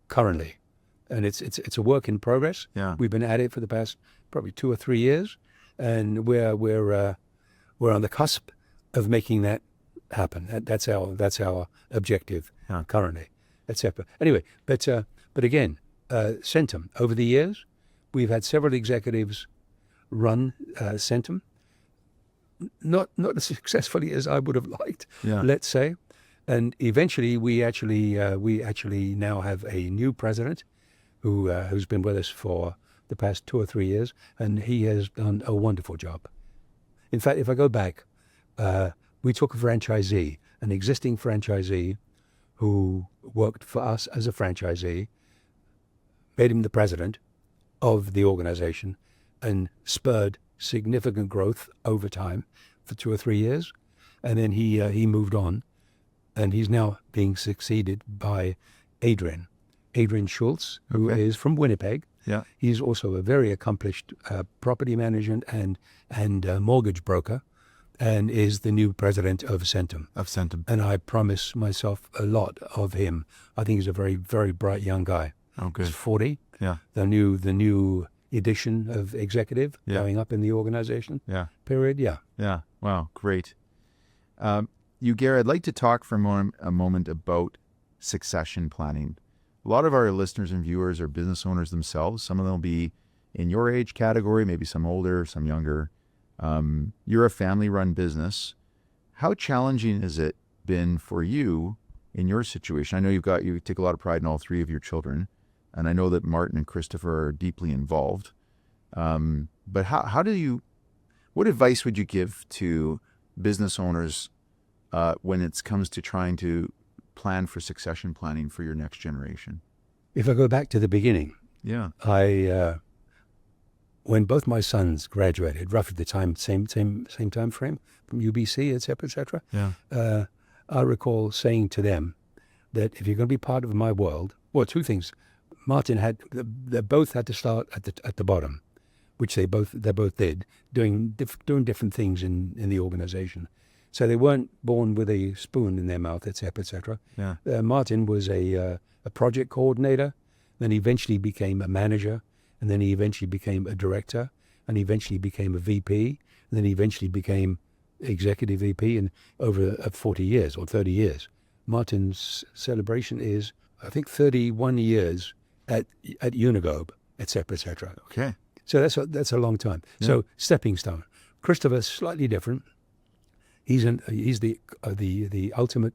currently, and it's a work in progress. Yeah. We've been at it for the past probably 2 or 3 years, and we're on the cusp of making that happen. That's our objective currently, etc. Anyway, but again, Centum, over the years, we've had several executives run Centum, not as successfully as I would have liked, let's say. And eventually, we actually now have a new president who's been with us for the past 2 or 3 years, and he has done a wonderful job. In fact, if I go back, we took a franchisee, an existing franchisee who worked for us as a franchisee, made him the president of the organization, and spurred significant growth over time for 2 or 3 years. And then he moved on, and he's now being succeeded by Adrian Schultz, who is from Winnipeg. Yeah. He's also a very accomplished property management and mortgage broker, and is the new president of Centum. And I promise myself a lot of him. I think he's a very, very bright young guy. Oh, good. He's 40. Yeah. The new edition of executive going up in the organization. Yeah. Period. Yeah. Yeah. Wow. Great. Gary, I'd like to talk for a moment about succession planning. A lot of our listeners and viewers are business owners themselves. Some of them will be in your age category, maybe some older, some younger. You're a family-run business. How challenging has it been for you in your situation? I know you take a lot of pride in all 3 of your children, and I know that Martin and Christopher are deeply involved. But what advice would you give to business owners when it comes to trying to plan for succession planning for your next generation? If I go back to the beginning, when both my sons graduated, roughly the same time frame from UBC, etc., I recall saying to them that if you're going to be part of my world, well, 2 things. They both had to start at the bottom, which they both did, doing different things in the organization. So they weren't born with a spoon in their mouth, etc. Yeah. Martin was a project coordinator, then he eventually became a manager, and then he eventually became a director, and he eventually became a VP, and then he eventually became executive VP in over 40 years or 30 years. Martin's celebration is, I think, 31 years at Uniglobe, etc. Okay. So that's a long time. Yeah. So stepping stone. Christopher's slightly different. He's the ultimate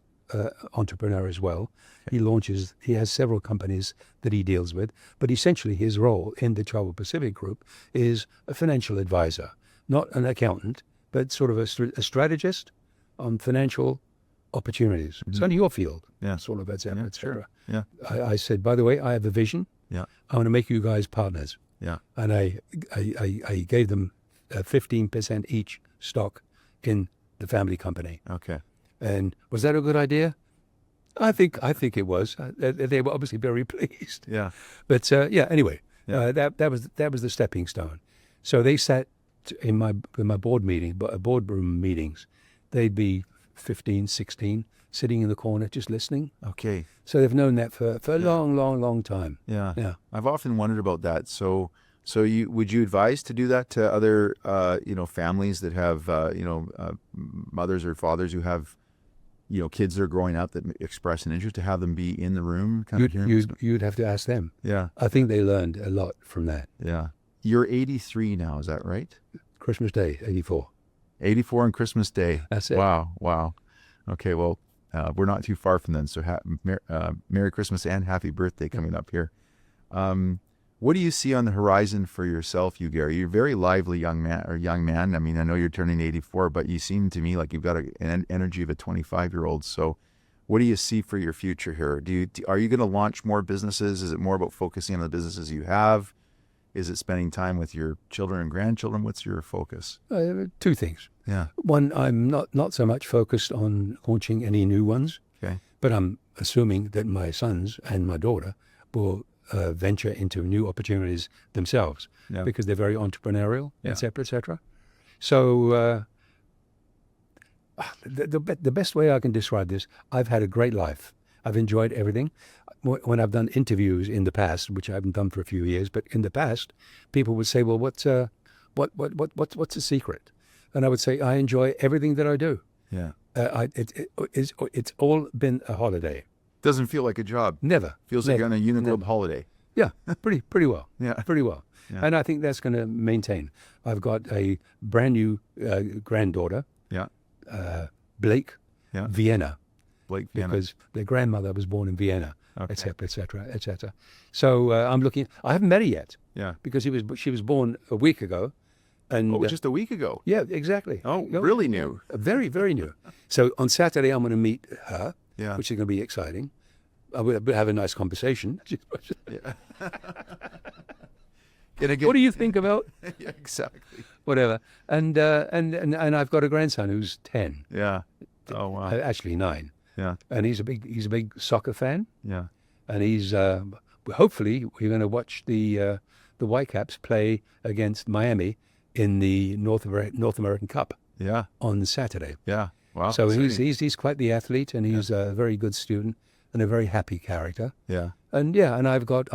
entrepreneur as well. He has several companies that he deals with, but essentially his role in the Charlwood Pacific Group is a financial advisor, not an accountant, but sort of a strategist on financial opportunities. Mm-hmm. So in your field, sort of, etc. Sure. Yeah. I said, by the way, I have a vision. Yeah. I want to make you guys partners. Yeah. And I gave them 15% each stock in the family company. Okay. And was that a good idea? I think it was. They were obviously very pleased. Yeah. But anyway, that was the stepping stone. So they sat in my boardroom meetings. They'd be 15, 16, sitting in the corner just listening. Okay. So they've known that for a long time. Yeah. Yeah. I've often wondered about that. So would you advise to do that to other families that have mothers or fathers who have kids that are growing up that express an interest, to have them be in the room? You'd have to ask them. Yeah. I think they learned a lot from that. Yeah. You're 83 now, is that right? Christmas Day, 84. 84 on Christmas Day. That's it. Wow. Okay, well, we're not too far from then, so Merry Christmas and Happy Birthday coming up here. What do you see on the horizon for yourself, Gary? You're a very lively young man. I mean, I know you're turning 84, but you seem to me like you've got an energy of a 25-year-old. So what do you see for your future here? Are you going to launch more businesses? Is it more about focusing on the businesses you have? Is it spending time with your children and grandchildren? What's your focus? 2 things. Yeah. One, I'm not so much focused on launching any new ones. Okay. But I'm assuming that my sons and my daughter will venture into new opportunities themselves, because they're very entrepreneurial, etc. So The best way I can describe this, I've had a great life. I've enjoyed everything. When I've done interviews in the past, which I haven't done for a few years, but in the past, people would say, "Well, what's the secret?" And I would say, "I enjoy everything that I do. Yeah. It's all been a holiday. Doesn't feel like a job. Never. Feels like you're on a Uniglobe holiday. Yeah, pretty well. Yeah. Pretty well. Yeah. And I think that's going to maintain. I've got a brand new granddaughter, Yeah. Blake, Yeah. Vienna, Blake Vienna. because their grandmother was born in Vienna, Okay. et cetera, et cetera, et cetera. So I'm looking. I haven't met her yet Yeah. because she was born a week ago, and Oh, just a week ago. yeah, exactly. Oh, No, really new. Very, very new. So on Saturday I'm going to meet her, Yeah. which is going to be exciting. I will have a nice conversation. Yeah. What do you think about Yeah, exactly. whatever? And I've got a grandson who's 10, Yeah. Oh, wow. actually 9, Yeah. and he's a big soccer fan, Yeah. and he's hopefully we're going to watch the Whitecaps play against Miami in the North American Cup Yeah. on Saturday. Yeah. Wow. So exciting. he's quite the athlete, and he's a very good student and a very happy character. Yeah. And and I've got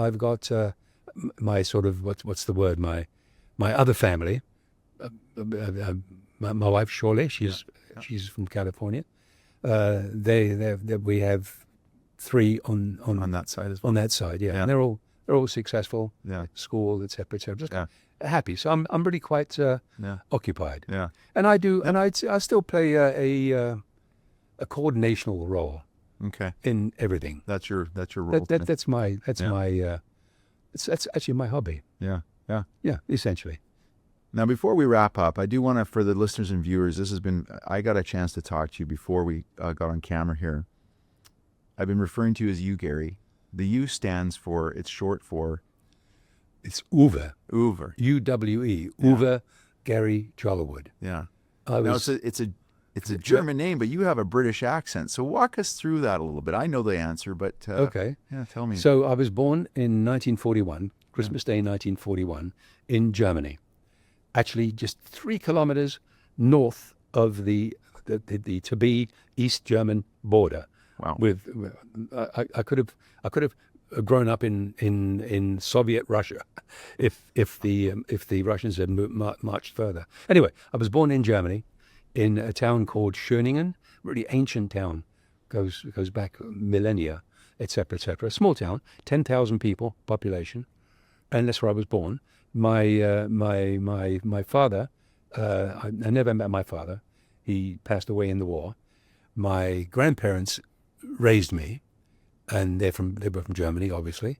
my sort of what's the word, my other family, my wife Shirley, she's from California. We have 3 On that side as well. on that side, yeah. Yeah. And they're all successful, Yeah. school, et cetera, et cetera. Just Yeah. happy. So I'm really quite Yeah. occupied. Yeah. And I do, and I still play a coordinational role Okay. in everything. That's your role. That's my Yeah. that's actually my hobby. Yeah. Yeah. Yeah, essentially. Now, before we wrap up, I do want to, for the listeners and viewers, I got a chance to talk to you before we got on camera here. I've been referring to you as you, Gary. The U stands for, it's short for? It's Uwe. Uwe. UWE. Uwe Gary Charlwood. Yeah. I Now, was, it's a German name, but you have a British accent. So walk us through that a little bit. I know the answer, but okay. yeah, tell me. So I was born in 1941, Christmas Day 1941, in Germany. Actually, just 3 kilometers north of the to be East German border. Wow. With I could have grown up in Soviet Russia if the Russians had marched further. Anyway, I was born in Germany in a town called Schöningen, really ancient town, goes back millennia, etc., etc. A small town, 10,000 people population, and that's where I was born. My father, I never met my father. He passed away in the war. My grandparents raised me, and they were from Germany, obviously.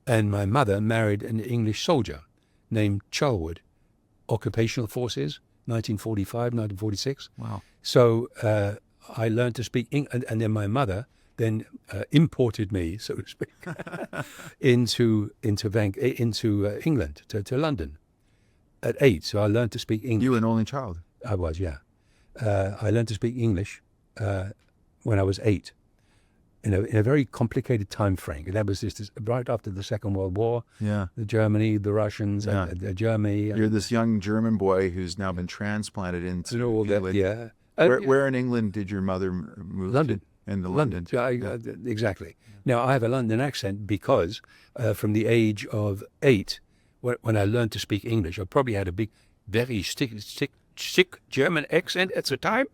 And my mother married an English soldier named Charlwood, Occupational Forces, 1945, 1946. Wow. So I learned to speak English, and then my mother then imported me, so to speak, into England, to London, at 8. So I learned to speak English. You were an only child. I was, yeah. I learned to speak English when I was 8, in a very complicated time frame. That was just right after the Second World War. Yeah. The Germany, the Russians, Yeah. Germany. You're this young German boy who's now been transplanted into all that, England. yeah. Where in England did your mother move London. to? In London. So exactly. Now, I have a London accent because from the age of 8, when I learned to speak English, I probably had a big, very sick German accent at the time.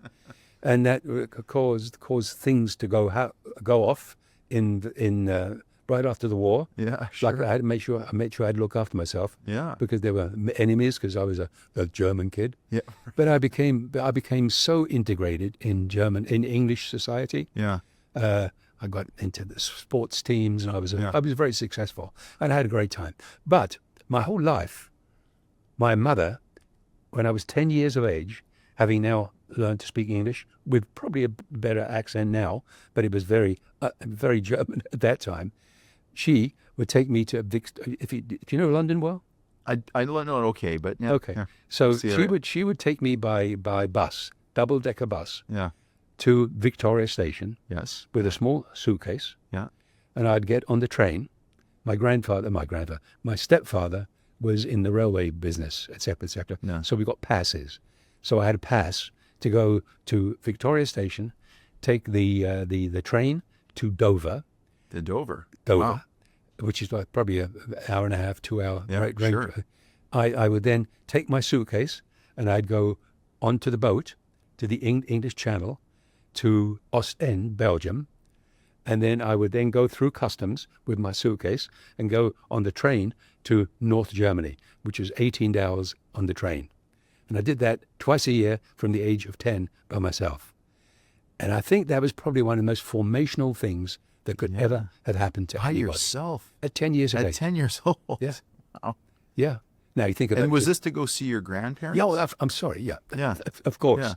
And that caused things to go off in right after the war. Yeah, sure. Like I had to make sure I'd look after myself. Yeah. Because there were enemies, because I was a German kid. Yeah. But I became so integrated in English society. Yeah. I got into the sports teams, and I was very successful, and I had a great time. But my whole life, my mother, when I was 10 years of age, having now learned to speak English with probably a better accent now, but it was very German at that time. She would take me to do you know London well? I don't know. Okay, but yeah. Okay. Yeah. So she would take me by bus, double-decker bus, Yeah. to Victoria Station. Yes. With a small suitcase. Yeah. And I'd get on the train. My stepfather was in the railway business, etc., etc. Yeah. So we got passes. So I had a pass to go to Victoria Station, take the train to Dover. To Dover. Dover, Wow. which is like probably an hour and a half, 2 hour. Yeah, sure. I would then take my suitcase and I'd go onto the boat to the English Channel to Ostend, Belgium. And then I would then go through customs with my suitcase and go on the train to North Germany, which is 18 hours on the train. And I did that twice a year from the age of 10 by myself. And I think that was probably one of the most formational things that could ever have happened to anybody. By yourself? At 10 years of age. At 10 years old? Yeah. Wow. Yeah. Now you think of that. And was this to go see your grandparents? Yeah, well, I'm sorry. Yeah. Yeah. Of course. Yeah.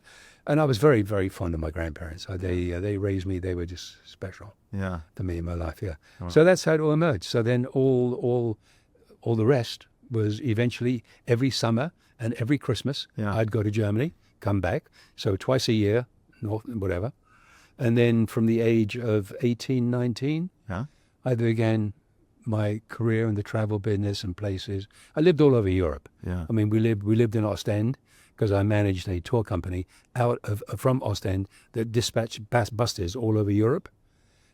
And I was very, very fond of my grandparents. They raised me. They were just special Yeah. to me in my life. Yeah. Wow. So that's how it all emerged. So then all the rest was eventually every summer and every Christmas I'd go to Germany, come back. So twice a year, whatever. And then from the age of 18, 19, I began my career in the travel business and places. I lived all over Europe. Yeah. I mean, we lived in Ostend because I managed a tour company from Ostend that dispatched buses all over Europe.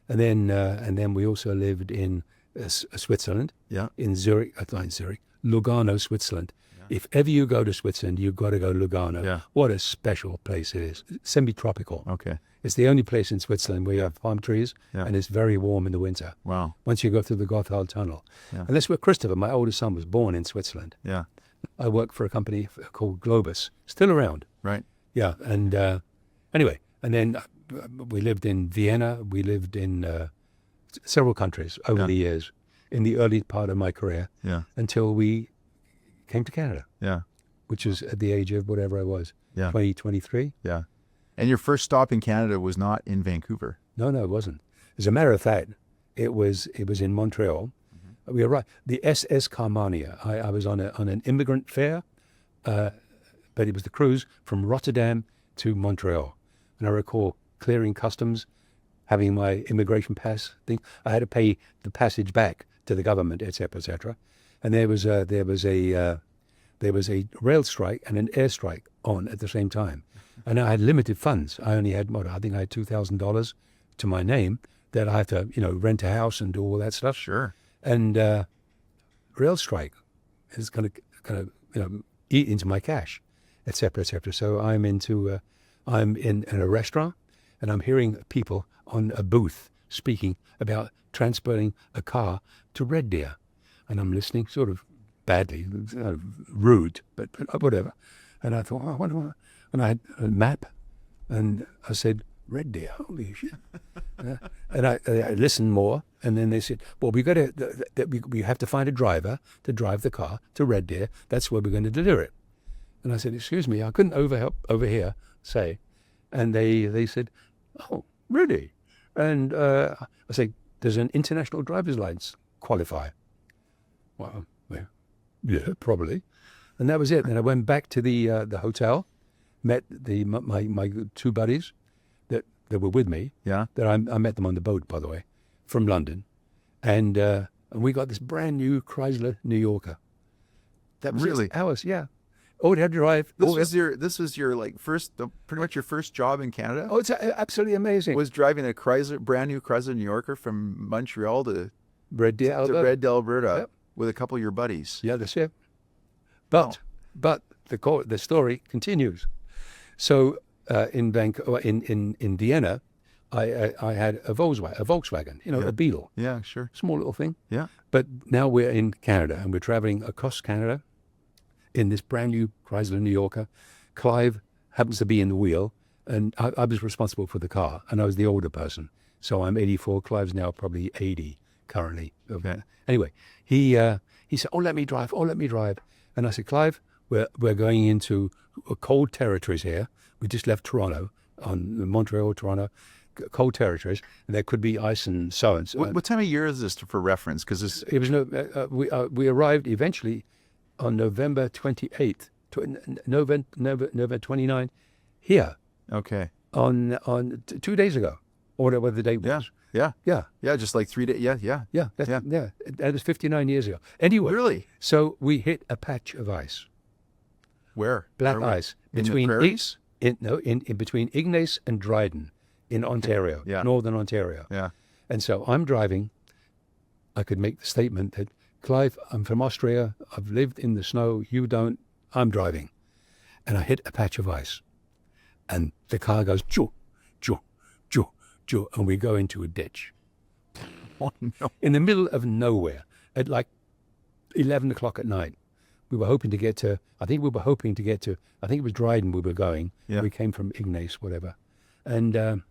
And then we also lived in Switzerland, in Zurich, not in Zurich, Lugano, Switzerland. Yeah. If ever you go to Switzerland, you've got to go to Lugano. Yeah. What a special place it is. Semi-tropical. Okay. It's the only place in Switzerland where you have palm trees, and it's very warm in the winter. Wow. Once you go through the Gotthard Tunnel. Yeah. And that's where Christopher, my oldest son, was born, in Switzerland. Yeah. I worked for a company called Globus, still around. Right. Yeah. And anyway, and then we lived in Vienna. We lived in several countries over the years in the early part of my career until we came to Canada. Yeah. Which was at the age of whatever I was, 20, 23. Yeah. And your first stop in Canada was not in Vancouver? No, it wasn't. As a matter of fact, it was in Montreal. Mm-hmm. We arrived. The SS Carmania. I was on an immigrant fare, but it was the cruise from Rotterdam to Montreal. And I recall clearing customs, having my immigration pass thing. I had to pay the passage back to the government, etc., etc. And there was a rail strike and an air strike on at the same time. And I had limited funds. I only had, I think I had $2,000 to my name that I had to, rent a house and do all that stuff. Sure. And rail strike is going to, eat into my cash, et cetera, et cetera. So I'm in a restaurant and I'm hearing people on a booth speaking about transporting a car to Red Deer. And I'm listening sort of badly, rude, but whatever. And I thought, and I had a map, and I said, Red Deer, holy shit. And I listened more, and then they said, well, we have to find a driver to drive the car to Red Deer. That's where we're going to deliver it. And I said, excuse me, I couldn't overhear say. And they said, oh, really? And I said, does an international driver's license qualify? Well, yeah, probably. And that was it. And I went back to the hotel, met my two buddies that were with me. Yeah. That I met them on the boat, by the way, from London, and we got this brand new Chrysler New Yorker. That was really ours. Yeah. Oh, it had to drive. This was your pretty much your first job in Canada. Oh, it's absolutely amazing. Was driving a brand new Chrysler New Yorker from Montreal to Red Deer, Alberta. Yep. With a couple of your buddies. Yeah, that's it. But the story continues. So in Vienna, I had a Volkswagen, a Beetle. Yeah, sure. Small little thing. Yeah. But now we're in Canada and we're traveling across Canada in this brand new Chrysler New Yorker. Clive happens to be in the wheel, and I was responsible for the car, and I was the older person. So I'm 84. Clive's now probably 80 currently. Okay. Anyway, he said, "Oh, let me drive. And I said, "Clive, we're going into cold territories here. We just left Toronto, on Montreal, Toronto, cold territories, and there could be ice and so on." What time of year is this for reference? Because it was we arrived eventually on November 28th, November 29th, here. Okay. On 2 days ago, or whatever the date was. Yeah. Just like 3 days. Yeah. That was 59 years ago. Anyway. Really? So we hit a patch of ice. Where? Black ice. In the prairies? in between Ignace and Dryden in Ontario, Northern Ontario. Yeah. And so I'm driving. I could make the statement that, Clive, I'm from Austria. I've lived in the snow. You don't. I'm driving. And I hit a patch of ice. And the car goes, choo, choo, choo, choo, and we go into a ditch. Oh, no. In the middle of nowhere at like 11 o'clock at night. We were hoping to get to, I think it was Dryden we were going. Yeah. We came from Ignace, whatever. And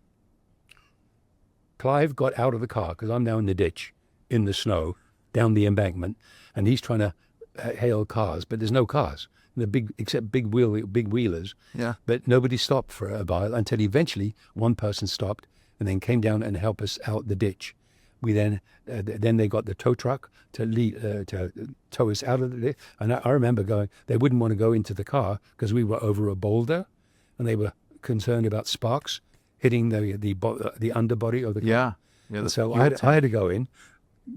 Clive got out of the car, because I'm now in the ditch, in the snow, down the embankment, and he's trying to hail cars, but there's no cars. Except big wheelers. Yeah. But nobody stopped for a while until eventually one person stopped and then came down and helped us out the ditch. We then they got the tow truck to tow us out of the ditch. And I remember going, they wouldn't want to go into the car because we were over a boulder, and they were concerned about sparks hitting the underbody of the car. Yeah. And so I had to go in,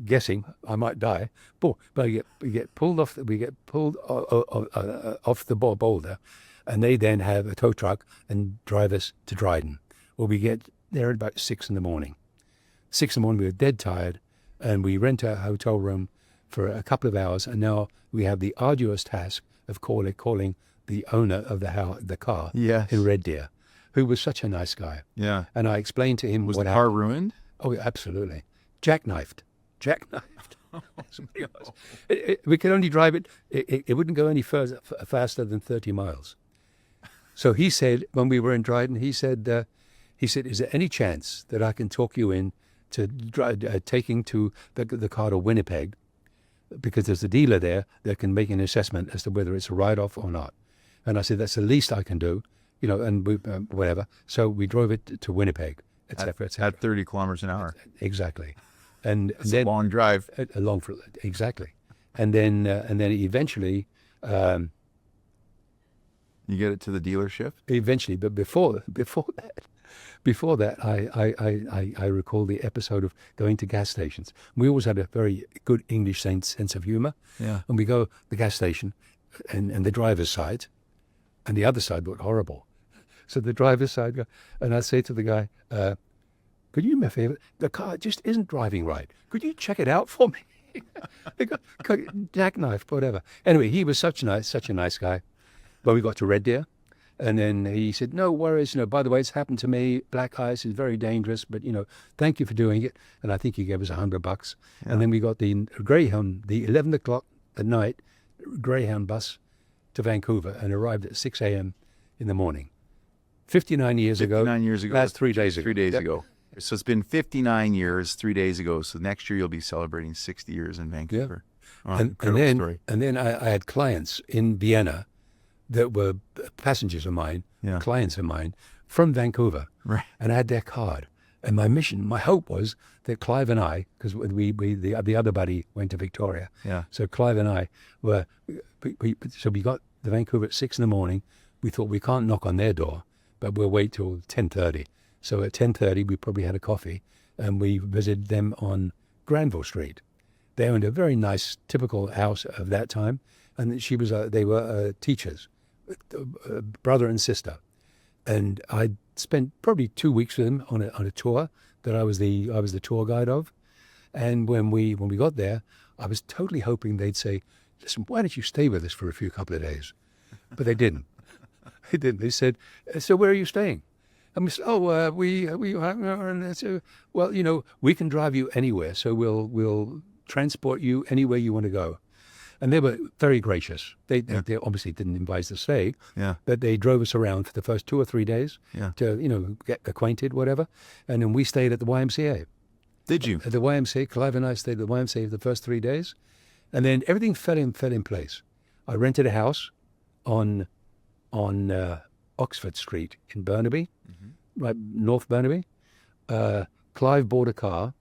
guessing I might die. But we get pulled off off the boulder, and they then have a tow truck and drive us to Dryden. Well, we get there at about 6 a.m. 6 a.m, we were dead tired, and we rent a hotel room for a couple of hours, and now we have the arduous task of calling the owner of the car in Red Deer, who was such a nice guy. Yeah. And I explained to him was what the happened. car ruined? Oh, yeah, absolutely. Jackknifed. We could only drive it. It wouldn't go any faster than 30 miles. So he said, when we were in Dryden, he said, is there any chance that I can talk you in to taking the car to Winnipeg, because there's a dealer there that can make an assessment as to whether it's a write-off or not. And I said, that's the least I can do, and we, whatever. So we drove it to Winnipeg, et cetera, et cetera. At 30 kilometers an hour. Exactly. And It's then a long drive. Exactly. And then eventually, You get it to the dealership? Eventually, but before that, I recall the episode of going to gas stations. We always had a very good English sense of humor. Yeah. And we go to the gas station, and the driver's side, and the other side looked horrible. So the driver's side, and I say to the guy, could you do me a favor? The car just isn't driving right. Could you check it out for me? They got jackknifed, whatever. Anyway, he was such a nice guy. Well, we got to Red Deer, and then he said, no worries, by the way, it's happened to me. Black ice is very dangerous, but, thank you for doing it. And I think he gave us $100. Yeah. And then we got the Greyhound, the 11 o'clock at night Greyhound bus to Vancouver, and arrived at 6 a.m. in the morning. 59 years ago. That's 3 days ago. 3 days ago. So it's been 59 years, 3 days ago. So next year you'll be celebrating 60 years in Vancouver. Yeah. And then I had clients in Vienna that were passengers of mine, clients of mine from Vancouver. Right. And I had their card. And my hope was that Clive and I, because the other buddy went to Victoria. Yeah. So Clive and I so we got to Vancouver at 6 a.m. We thought, we can't knock on their door, but we'll wait till 10:30. So at 10:30, we probably had a coffee, and we visited them on Granville Street. They owned a very nice, typical house of that time, and they were teachers, brother and sister. And I spent probably 2 weeks with them on a tour that I was the tour guide of. And when we got there, I was totally hoping they'd say, listen, why don't you stay with us for a couple of days? But they didn't. They didn't. They said, so where are you staying? And we said, we can drive you anywhere, so we'll transport you anywhere you want to go. And they were very gracious. They obviously didn't invite us to stay, but they drove us around for the first 2 or 3 days to get acquainted, whatever. And then we stayed at the YMCA. Did you? At the YMCA, Clive and I stayed at the YMCA for the first 3 days, and then everything fell in place. I rented a house on Oxford Street in Burnaby, right North Burnaby. Clive bought a car.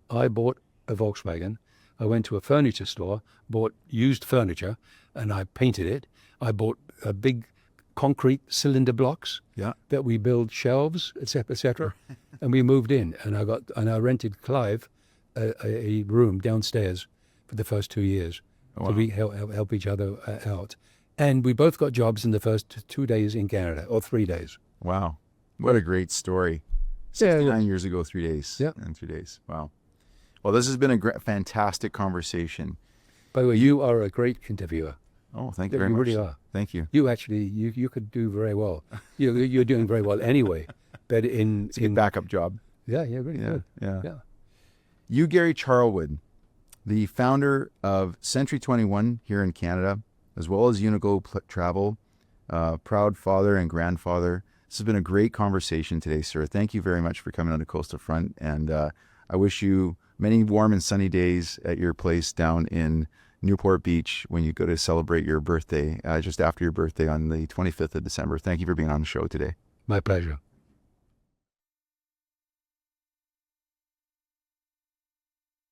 I bought a Volkswagen. I went to a furniture store, bought used furniture, and I painted it. I bought big concrete cylinder blocks that we build shelves, etc., etc. And we moved in, and I rented Clive a room downstairs for the first 2 years. Oh, wow. So we help each other out. And we both got jobs in the first 2 days in Canada, or 3 days. Wow. What a great story. 69 years ago, 3 days. Yeah. In 3 days. Wow. Well, this has been a fantastic conversation. By the way, you are a great interviewer. Oh, thank you very much. You really are. Thank you. You actually, you could do very well. You're doing very well anyway. But It's a good backup job. Yeah, really good. Yeah. Yeah. You, Gary Charlwood, the founder of Century 21 here in Canada, as well as Uniglobe Travel, proud father and grandfather. This has been a great conversation today, sir. Thank you very much for coming on to Coastal Front, and I wish you many warm and sunny days at your place down in Newport Beach when you go to celebrate your birthday, just after your birthday on the 25th of December. Thank you for being on the show today. My pleasure.